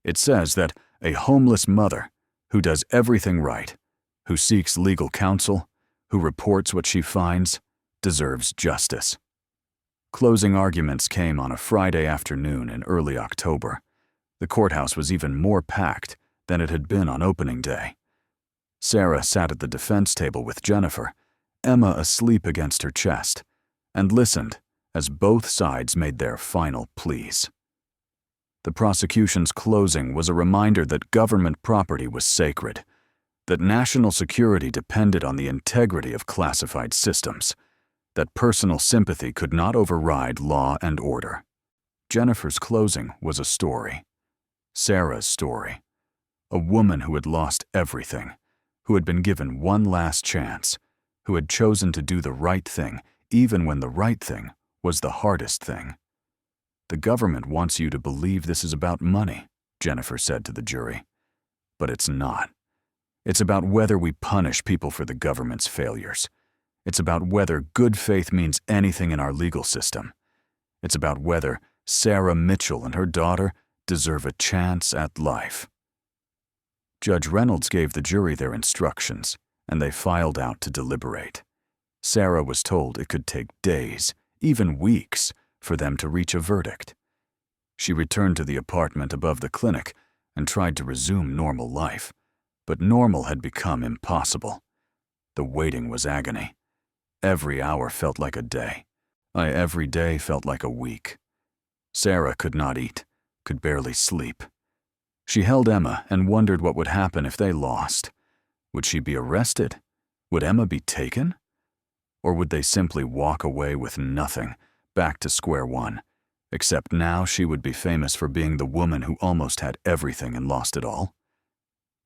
It says that a homeless mother who does everything right, who seeks legal counsel, who reports what she finds, deserves justice. Closing arguments came on a Friday afternoon in early October. The courthouse was even more packed than it had been on opening day. Sarah sat at the defense table with Jennifer, Emma asleep against her chest, and listened as both sides made their final pleas. The prosecution's closing was a reminder that government property was sacred, that national security depended on the integrity of classified systems, that personal sympathy could not override law and order. Jennifer's closing was a story. Sarah's story. A woman who had lost everything, who had been given one last chance, who had chosen to do the right thing even when the right thing was the hardest thing. The government wants you to believe this is about money, Jennifer said to the jury. But it's not. It's about whether we punish people for the government's failures. It's about whether good faith means anything in our legal system. It's about whether Sarah Mitchell and her daughter deserve a chance at life. Judge Reynolds gave the jury their instructions, and they filed out to deliberate. Sarah was told it could take days, even weeks, for them to reach a verdict. She returned to the apartment above the clinic and tried to resume normal life, but normal had become impossible. The waiting was agony. Every hour felt like a day. Every day felt like a week. Sarah could not eat, could barely sleep. She held Emma and wondered what would happen if they lost. Would she be arrested? Would Emma be taken? Or would they simply walk away with nothing, back to square one, except now she would be famous for being the woman who almost had everything and lost it all?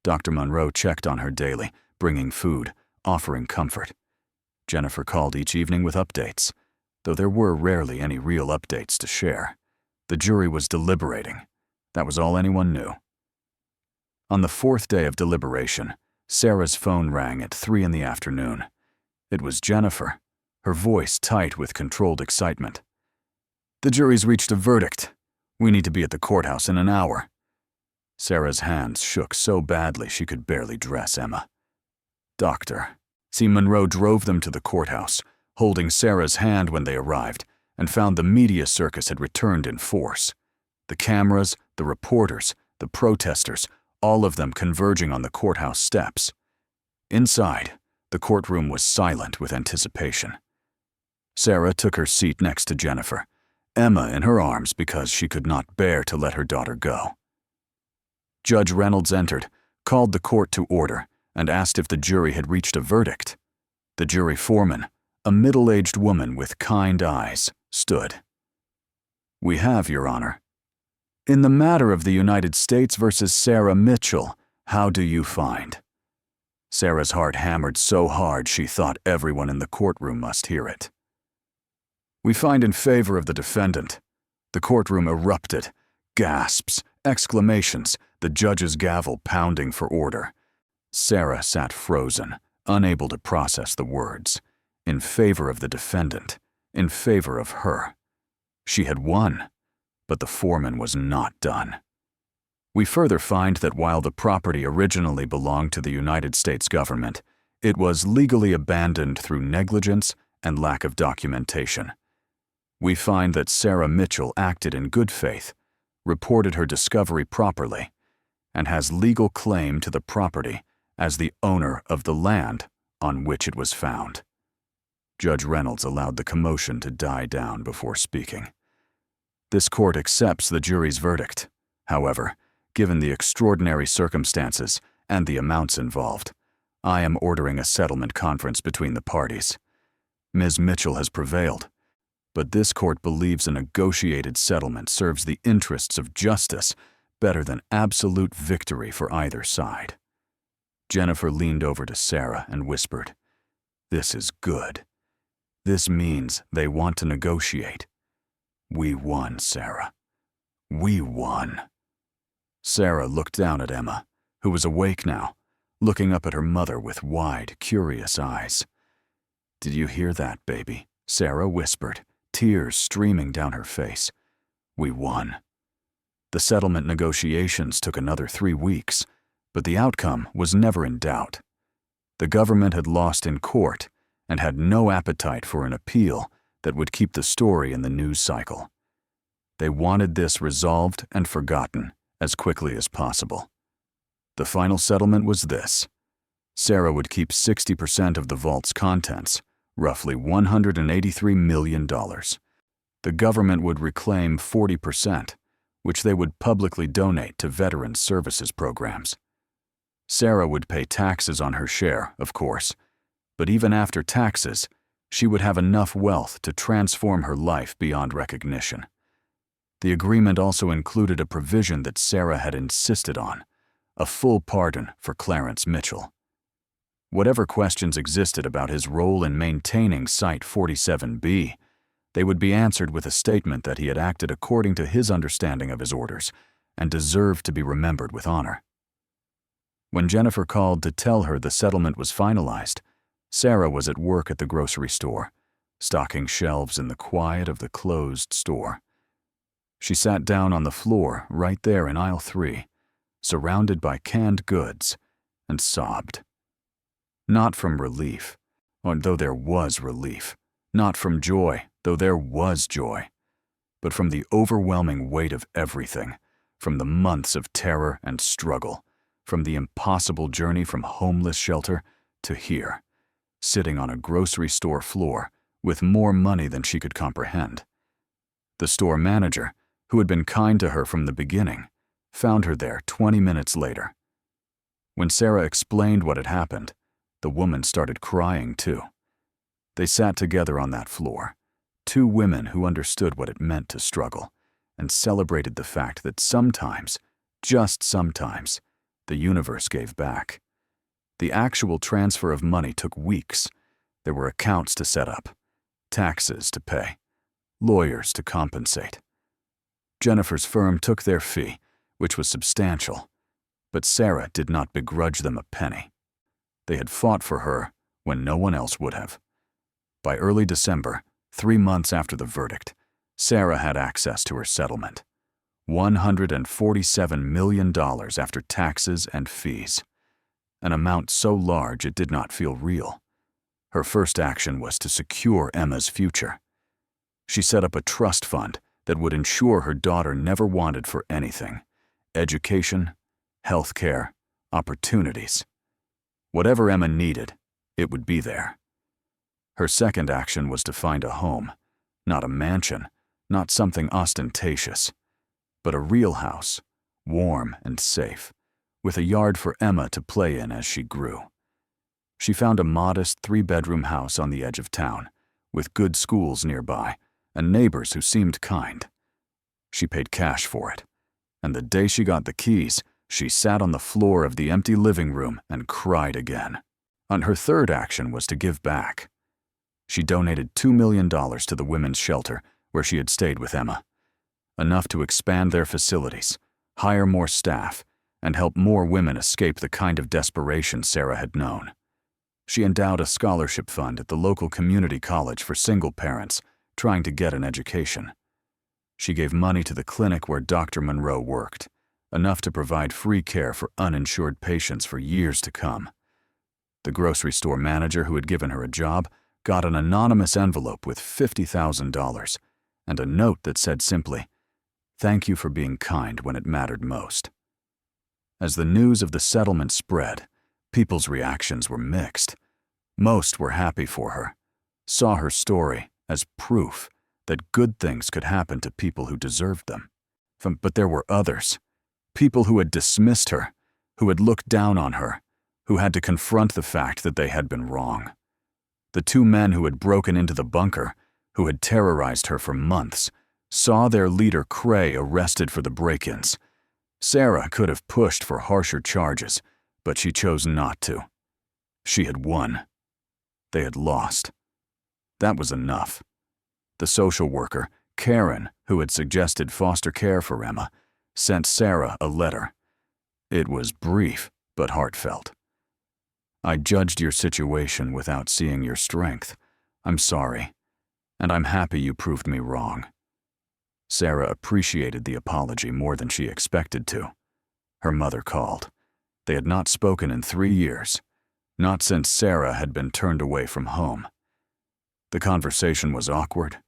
Dr. Monroe checked on her daily, bringing food, offering comfort. Jennifer called each evening with updates, though there were rarely any real updates to share. The jury was deliberating. That was all anyone knew. On the 4th day of deliberation, Sarah's phone rang at 3 in the afternoon. It was Jennifer, her voice tight with controlled excitement. "The jury's reached a verdict. We need to be at the courthouse in an hour." Sarah's hands shook so badly she could barely dress Emma. "Doctor." Monroe drove them to the courthouse, holding Sarah's hand when they arrived, and found the media circus had returned in force. The cameras, the reporters, the protesters, all of them converging on the courthouse steps. Inside, the courtroom was silent with anticipation. Sarah took her seat next to Jennifer, Emma in her arms because she could not bear to let her daughter go. Judge Reynolds entered, called the court to order, and asked if the jury had reached a verdict. The jury foreman, a middle-aged woman with kind eyes, stood. "We have, Your Honor. In the matter of the United States versus Sarah Mitchell, how do you find?" Sarah's heart hammered so hard she thought everyone in the courtroom must hear it. "We find in favor of the defendant." The courtroom erupted. Gasps, exclamations, the judge's gavel pounding for order. Sarah sat frozen, unable to process the words. In favor of the defendant, in favor of her. She had won, but the foreman was not done. "We further find that while the property originally belonged to the United States government, it was legally abandoned through negligence and lack of documentation. We find that Sarah Mitchell acted in good faith, reported her discovery properly, and has legal claim to the property as the owner of the land on which it was found." Judge Reynolds allowed the commotion to die down before speaking. "This court accepts the jury's verdict. However, given the extraordinary circumstances and the amounts involved, I am ordering a settlement conference between the parties. Ms. Mitchell has prevailed, but this court believes a negotiated settlement serves the interests of justice better than absolute victory for either side." Jennifer leaned over to Sarah and whispered, "This is good. This means they want to negotiate. We won, Sarah. We won." Sarah looked down at Emma, who was awake now, looking up at her mother with wide, curious eyes. "Did you hear that, baby?" Sarah whispered, tears streaming down her face. "We won." The settlement negotiations took another 3 weeks, but the outcome was never in doubt. The government had lost in court and had no appetite for an appeal that would keep the story in the news cycle. They wanted this resolved and forgotten as quickly as possible. The final settlement was this. Sarah would keep 60% of the vault's contents, roughly $183 million. The government would reclaim 40%, which they would publicly donate to veterans services programs. Sarah would pay taxes on her share, of course, but even after taxes, she would have enough wealth to transform her life beyond recognition. The agreement also included a provision that Sarah had insisted on, a full pardon for Clarence Mitchell. Whatever questions existed about his role in maintaining Site 47B, they would be answered with a statement that he had acted according to his understanding of his orders and deserved to be remembered with honor. When Jennifer called to tell her the settlement was finalized, Sarah was at work at the grocery store, stocking shelves in the quiet of the closed store. She sat down on the floor right there in aisle 3, surrounded by canned goods, and sobbed. Not from relief, though there was relief. Not from joy, though there was joy. But from the overwhelming weight of everything, from the months of terror and struggle, from the impossible journey from homeless shelter to here, sitting on a grocery store floor with more money than she could comprehend. The store manager, who had been kind to her from the beginning, found her there 20 minutes later. When Sarah explained what had happened, the woman started crying too. They sat together on that floor, 2 women who understood what it meant to struggle, and celebrated the fact that sometimes, just sometimes, the universe gave back. The actual transfer of money took weeks. There were accounts to set up, taxes to pay, lawyers to compensate. Jennifer's firm took their fee, which was substantial, but Sarah did not begrudge them a penny. They had fought for her when no one else would have. By early December, 3 months after the verdict, Sarah had access to her settlement. $147 million after taxes and fees. An amount so large it did not feel real. Her first action was to secure Emma's future. She set up a trust fund that would ensure her daughter never wanted for anything, Education, health care, opportunities. Whatever Emma needed, it would be there. Her second action was to find a home, not a mansion, not something ostentatious, but a real house, warm and safe, with a yard for Emma to play in as she grew. She found a modest 3-bedroom house on the edge of town, with good schools nearby and neighbors who seemed kind. She paid cash for it, and the day she got the keys, she sat on the floor of the empty living room and cried again. And her third action was to give back. She donated $2 million to the women's shelter where she had stayed with Emma, enough to expand their facilities, hire more staff, and help more women escape the kind of desperation Sarah had known. She endowed a scholarship fund at the local community college for single parents trying to get an education. She gave money to the clinic where Dr. Monroe worked, enough to provide free care for uninsured patients for years to come. The grocery store manager who had given her a job got an anonymous envelope with $50,000 and a note that said simply, "Thank you for being kind when it mattered most." As the news of the settlement spread, people's reactions were mixed. Most were happy for her, saw her story as proof that good things could happen to people who deserved them. But there were others, people who had dismissed her, who had looked down on her, who had to confront the fact that they had been wrong. The 2 men who had broken into the bunker, who had terrorized her for months, saw their leader Cray arrested for the break-ins. Sarah could have pushed for harsher charges, but she chose not to. She had won. They had lost. That was enough. The social worker, Karen, who had suggested foster care for Emma, sent Sarah a letter. It was brief but heartfelt. "I judged your situation without seeing your strength. I'm sorry, and I'm happy you proved me wrong." Sarah appreciated the apology more than she expected to. Her mother called. They had not spoken in 3 years, not since Sarah had been turned away from home. The conversation was awkward,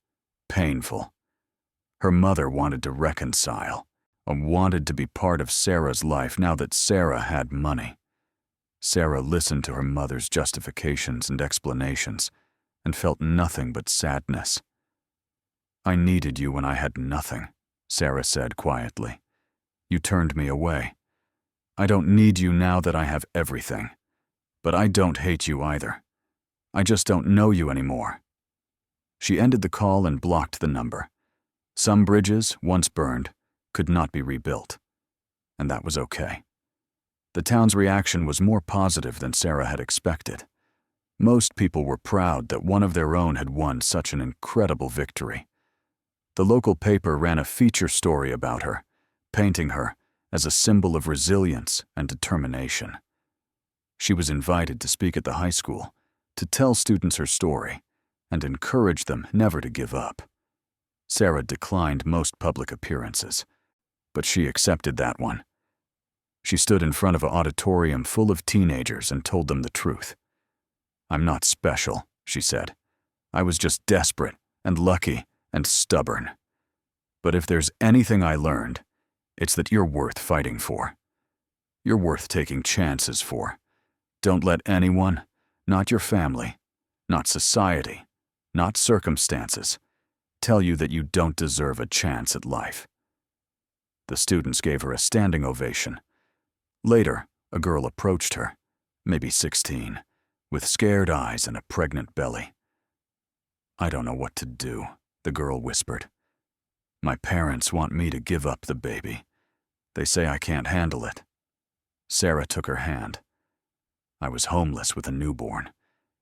painful. Her mother wanted to reconcile, wanted to be part of Sarah's life now that Sarah had money. Sarah listened to her mother's justifications and explanations and felt nothing but sadness. "I needed you when I had nothing," Sarah said quietly. "You turned me away. I don't need you now that I have everything. But I don't hate you either. I just don't know you anymore." She ended the call and blocked the number. Some bridges, once burned, could not be rebuilt. And that was okay. The town's reaction was more positive than Sarah had expected. Most people were proud that one of their own had won such an incredible victory. The local paper ran a feature story about her, painting her as a symbol of resilience and determination. She was invited to speak at the high school, to tell students her story, and encourage them never to give up. Sarah declined most public appearances, but she accepted that one. She stood in front of an auditorium full of teenagers and told them the truth. "I'm not special," she said. "I was just desperate and lucky and stubborn. But if there's anything I learned, it's that you're worth fighting for. You're worth taking chances for. Don't let anyone, not your family, not society, not circumstances, tell you that you don't deserve a chance at life." The students gave her a standing ovation. Later, a girl approached her, maybe 16, with scared eyes and a pregnant belly. "I don't know what to do," the girl whispered. "My parents want me to give up the baby. They say I can't handle it." Sarah took her hand. "I was homeless with a newborn.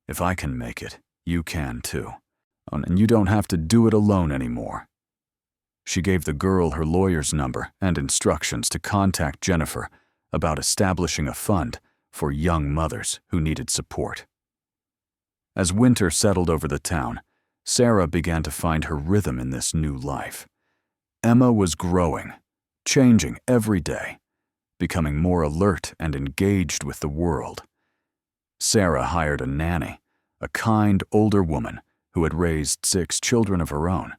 If I can make it, you can too. And you don't have to do it alone anymore." She gave the girl her lawyer's number and instructions to contact Jennifer about establishing a fund for young mothers who needed support. As winter settled over the town, Sarah began to find her rhythm in this new life. Emma was growing, changing every day, becoming more alert and engaged with the world. Sarah hired a nanny, a kind older woman who had raised 6 children of her own,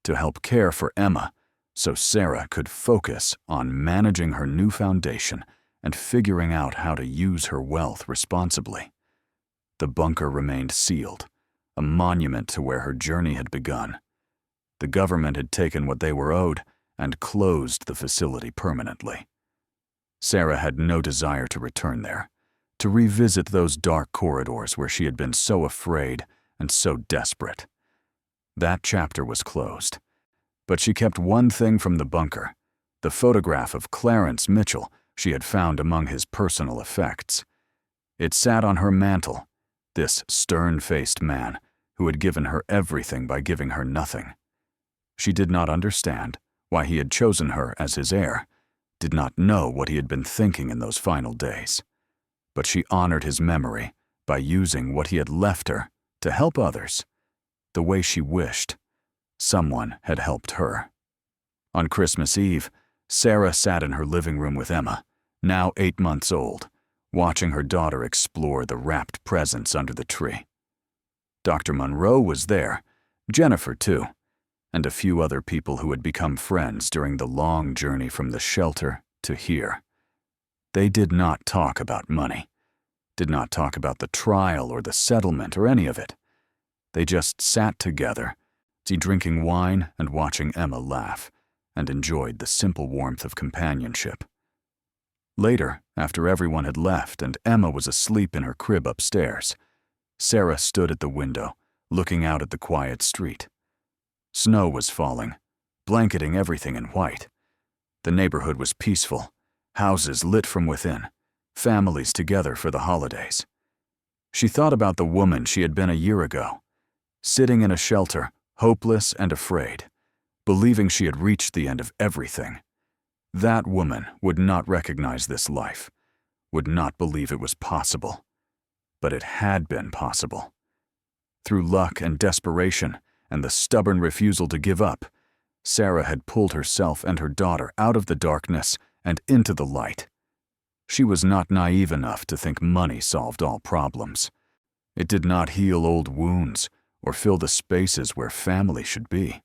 to help care for Emma so Sarah could focus on managing her new foundation and figuring out how to use her wealth responsibly. The bunker remained sealed, a monument to where her journey had begun. The government had taken what they were owed and closed the facility permanently. Sarah had no desire to return there, to revisit those dark corridors where she had been so afraid and so desperate. That chapter was closed. But she kept one thing from the bunker, the photograph of Clarence Mitchell she had found among his personal effects. It sat on her mantel, this stern-faced man who had given her everything by giving her nothing. She did not understand why he had chosen her as his heir, did not know what he had been thinking in those final days. But she honored his memory by using what he had left her to help others, the way she wished someone had helped her. On Christmas Eve, Sarah sat in her living room with Emma, now 8 months old, watching her daughter explore the wrapped presents under the tree. Dr. Monroe was there, Jennifer too, and a few other people who had become friends during the long journey from the shelter to here. They did not talk about money, did not talk about the trial or the settlement or any of it. They just sat together, drinking wine and watching Emma laugh, and enjoyed the simple warmth of companionship. Later, after everyone had left and Emma was asleep in her crib upstairs, Sarah stood at the window, looking out at the quiet street. Snow was falling, blanketing everything in white. The neighborhood was peaceful, houses lit from within, families together for the holidays. She thought about the woman she had been a year ago, sitting in a shelter, hopeless and afraid, believing she had reached the end of everything. That woman would not recognize this life, would not believe it was possible. But it had been possible. Through luck and desperation and the stubborn refusal to give up, Sarah had pulled herself and her daughter out of the darkness and into the light. She was not naive enough to think money solved all problems. It did not heal old wounds or fill the spaces where family should be.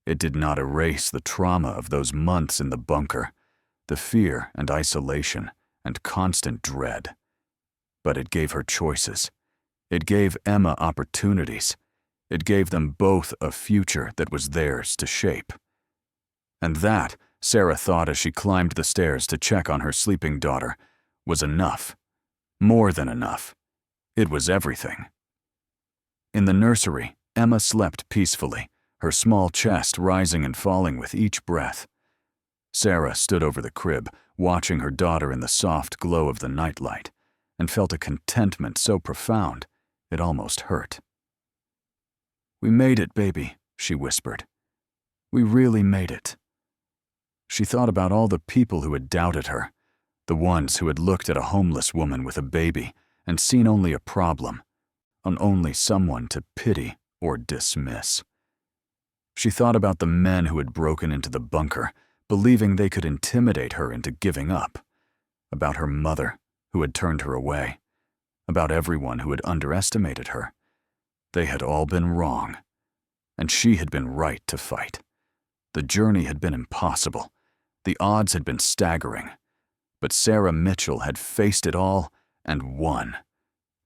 It did not erase the trauma of those months in the bunker, the fear and isolation and constant dread. But it gave her choices. It gave Emma opportunities. It gave them both a future that was theirs to shape. And that, Sarah thought as she climbed the stairs to check on her sleeping daughter, was enough. More than enough. It was everything. In the nursery, Emma slept peacefully, her small chest rising and falling with each breath. Sarah stood over the crib, watching her daughter in the soft glow of the nightlight, and felt a contentment so profound it almost hurt. "We made it, baby," she whispered. "We really made it." She thought about all the people who had doubted her, the ones who had looked at a homeless woman with a baby and seen only a problem, and only someone to pity or dismiss. She thought about the men who had broken into the bunker, believing they could intimidate her into giving up, about her mother, who had turned her away, about everyone who had underestimated her. They had all been wrong, and she had been right to fight. The journey had been impossible. The odds had been staggering. But Sarah Mitchell had faced it all and won.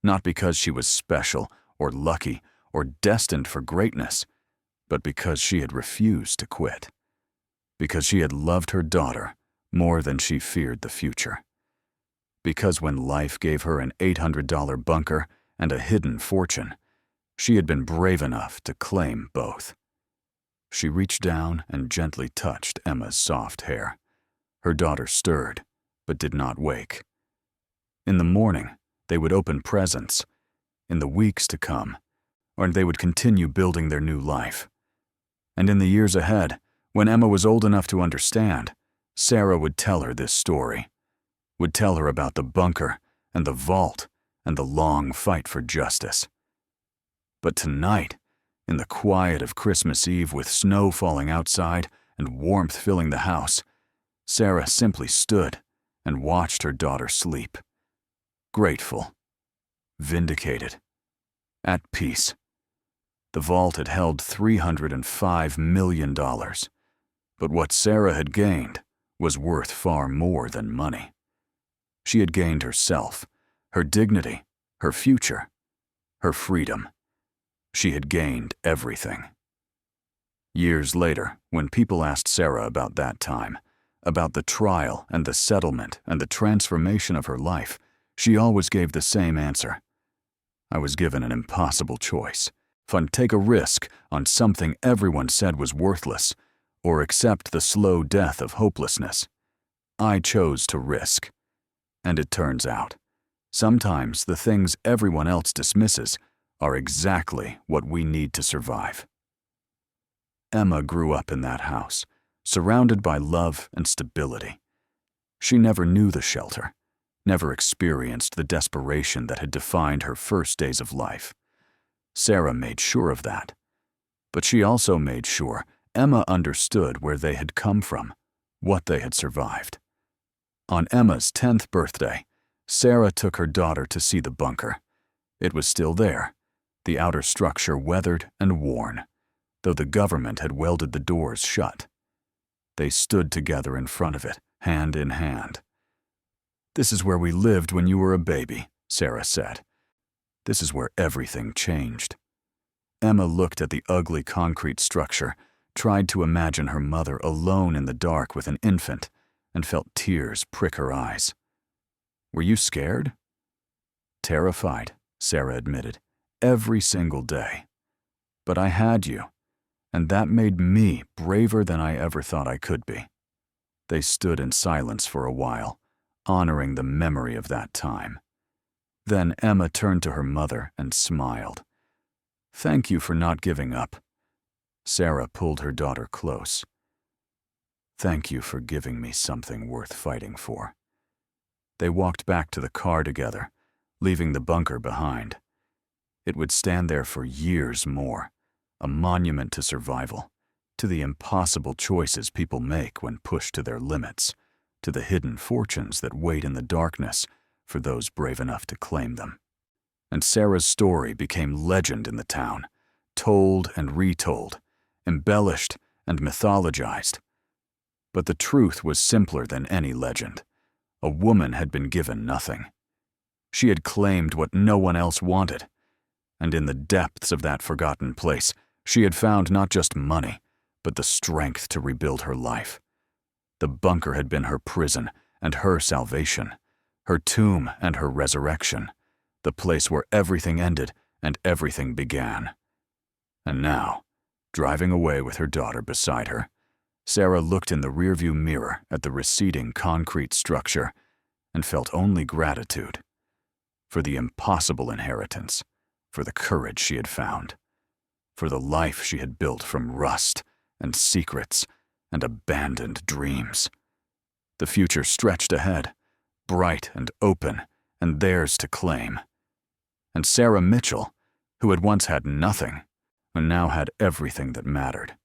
Not because she was special or lucky or destined for greatness, but because she had refused to quit. Because she had loved her daughter more than she feared the future. Because when life gave her an $800 bunker and a hidden fortune, she had been brave enough to claim both. She reached down and gently touched Emma's soft hair. Her daughter stirred, but did not wake. In the morning, they would open presents. In the weeks to come, or they would continue building their new life. And in the years ahead, when Emma was old enough to understand, Sarah would tell her this story, would tell her about the bunker and the vault and the long fight for justice. But tonight, in the quiet of Christmas Eve with snow falling outside and warmth filling the house, Sarah simply stood and watched her daughter sleep. Grateful, vindicated, at peace. The vault had held $305 million, But what Sarah had gained was worth far more than money. She had gained herself, her dignity, her future, her freedom. She had gained everything. Years later, when people asked Sarah about that time, about the trial and the settlement and the transformation of her life, she always gave the same answer. I was given an impossible choice. Take a risk on something everyone said was worthless, or accept the slow death of hopelessness. I chose to risk. And it turns out, sometimes the things everyone else dismisses are exactly what we need to survive. Emma grew up in that house, surrounded by love and stability. She never knew the shelter, never experienced the desperation that had defined her first days of life. Sarah made sure of that. But she also made sure Emma understood where they had come from, what they had survived. On Emma's 10th birthday, Sarah took her daughter to see the bunker. It was still there, the outer structure weathered and worn, though the government had welded the doors shut. They stood together in front of it, hand in hand. "This is where we lived when you were a baby," Sarah said. "This is where everything changed." Emma looked at the ugly concrete structure, tried to imagine her mother alone in the dark with an infant, and felt tears prick her eyes. "Were you scared?" "Terrified," Sarah admitted, "every single day. But I had you, and that made me braver than I ever thought I could be." They stood in silence for a while, honoring the memory of that time. Then Emma turned to her mother and smiled. "Thank you for not giving up." Sarah pulled her daughter close. "Thank you for giving me something worth fighting for." They walked back to the car together, leaving the bunker behind. It would stand there for years more, a monument to survival, to the impossible choices people make when pushed to their limits, to the hidden fortunes that wait in the darkness for those brave enough to claim them. And Sarah's story became legend in the town, told and retold, embellished and mythologized. But the truth was simpler than any legend. A woman had been given nothing. She had claimed what no one else wanted, and in the depths of that forgotten place, she had found not just money, but the strength to rebuild her life. The bunker had been her prison and her salvation, her tomb and her resurrection, the place where everything ended and everything began. And now, driving away with her daughter beside her, Sarah looked in the rearview mirror at the receding concrete structure and felt only gratitude for the impossible inheritance, for the courage she had found, for the life she had built from rust and secrets and abandoned dreams. The future stretched ahead, bright and open, and theirs to claim. And Sarah Mitchell, who had once had nothing, and now had everything that mattered.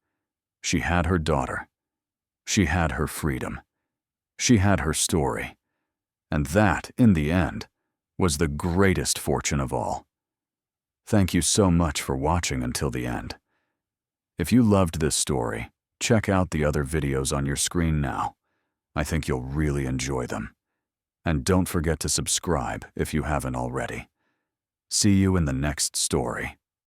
She had her daughter. She had her freedom. She had her story. And that, in the end, was the greatest fortune of all. Thank you so much for watching until the end. If you loved this story, check out the other videos on your screen now. I think you'll really enjoy them. And don't forget to subscribe if you haven't already. See you in the next story.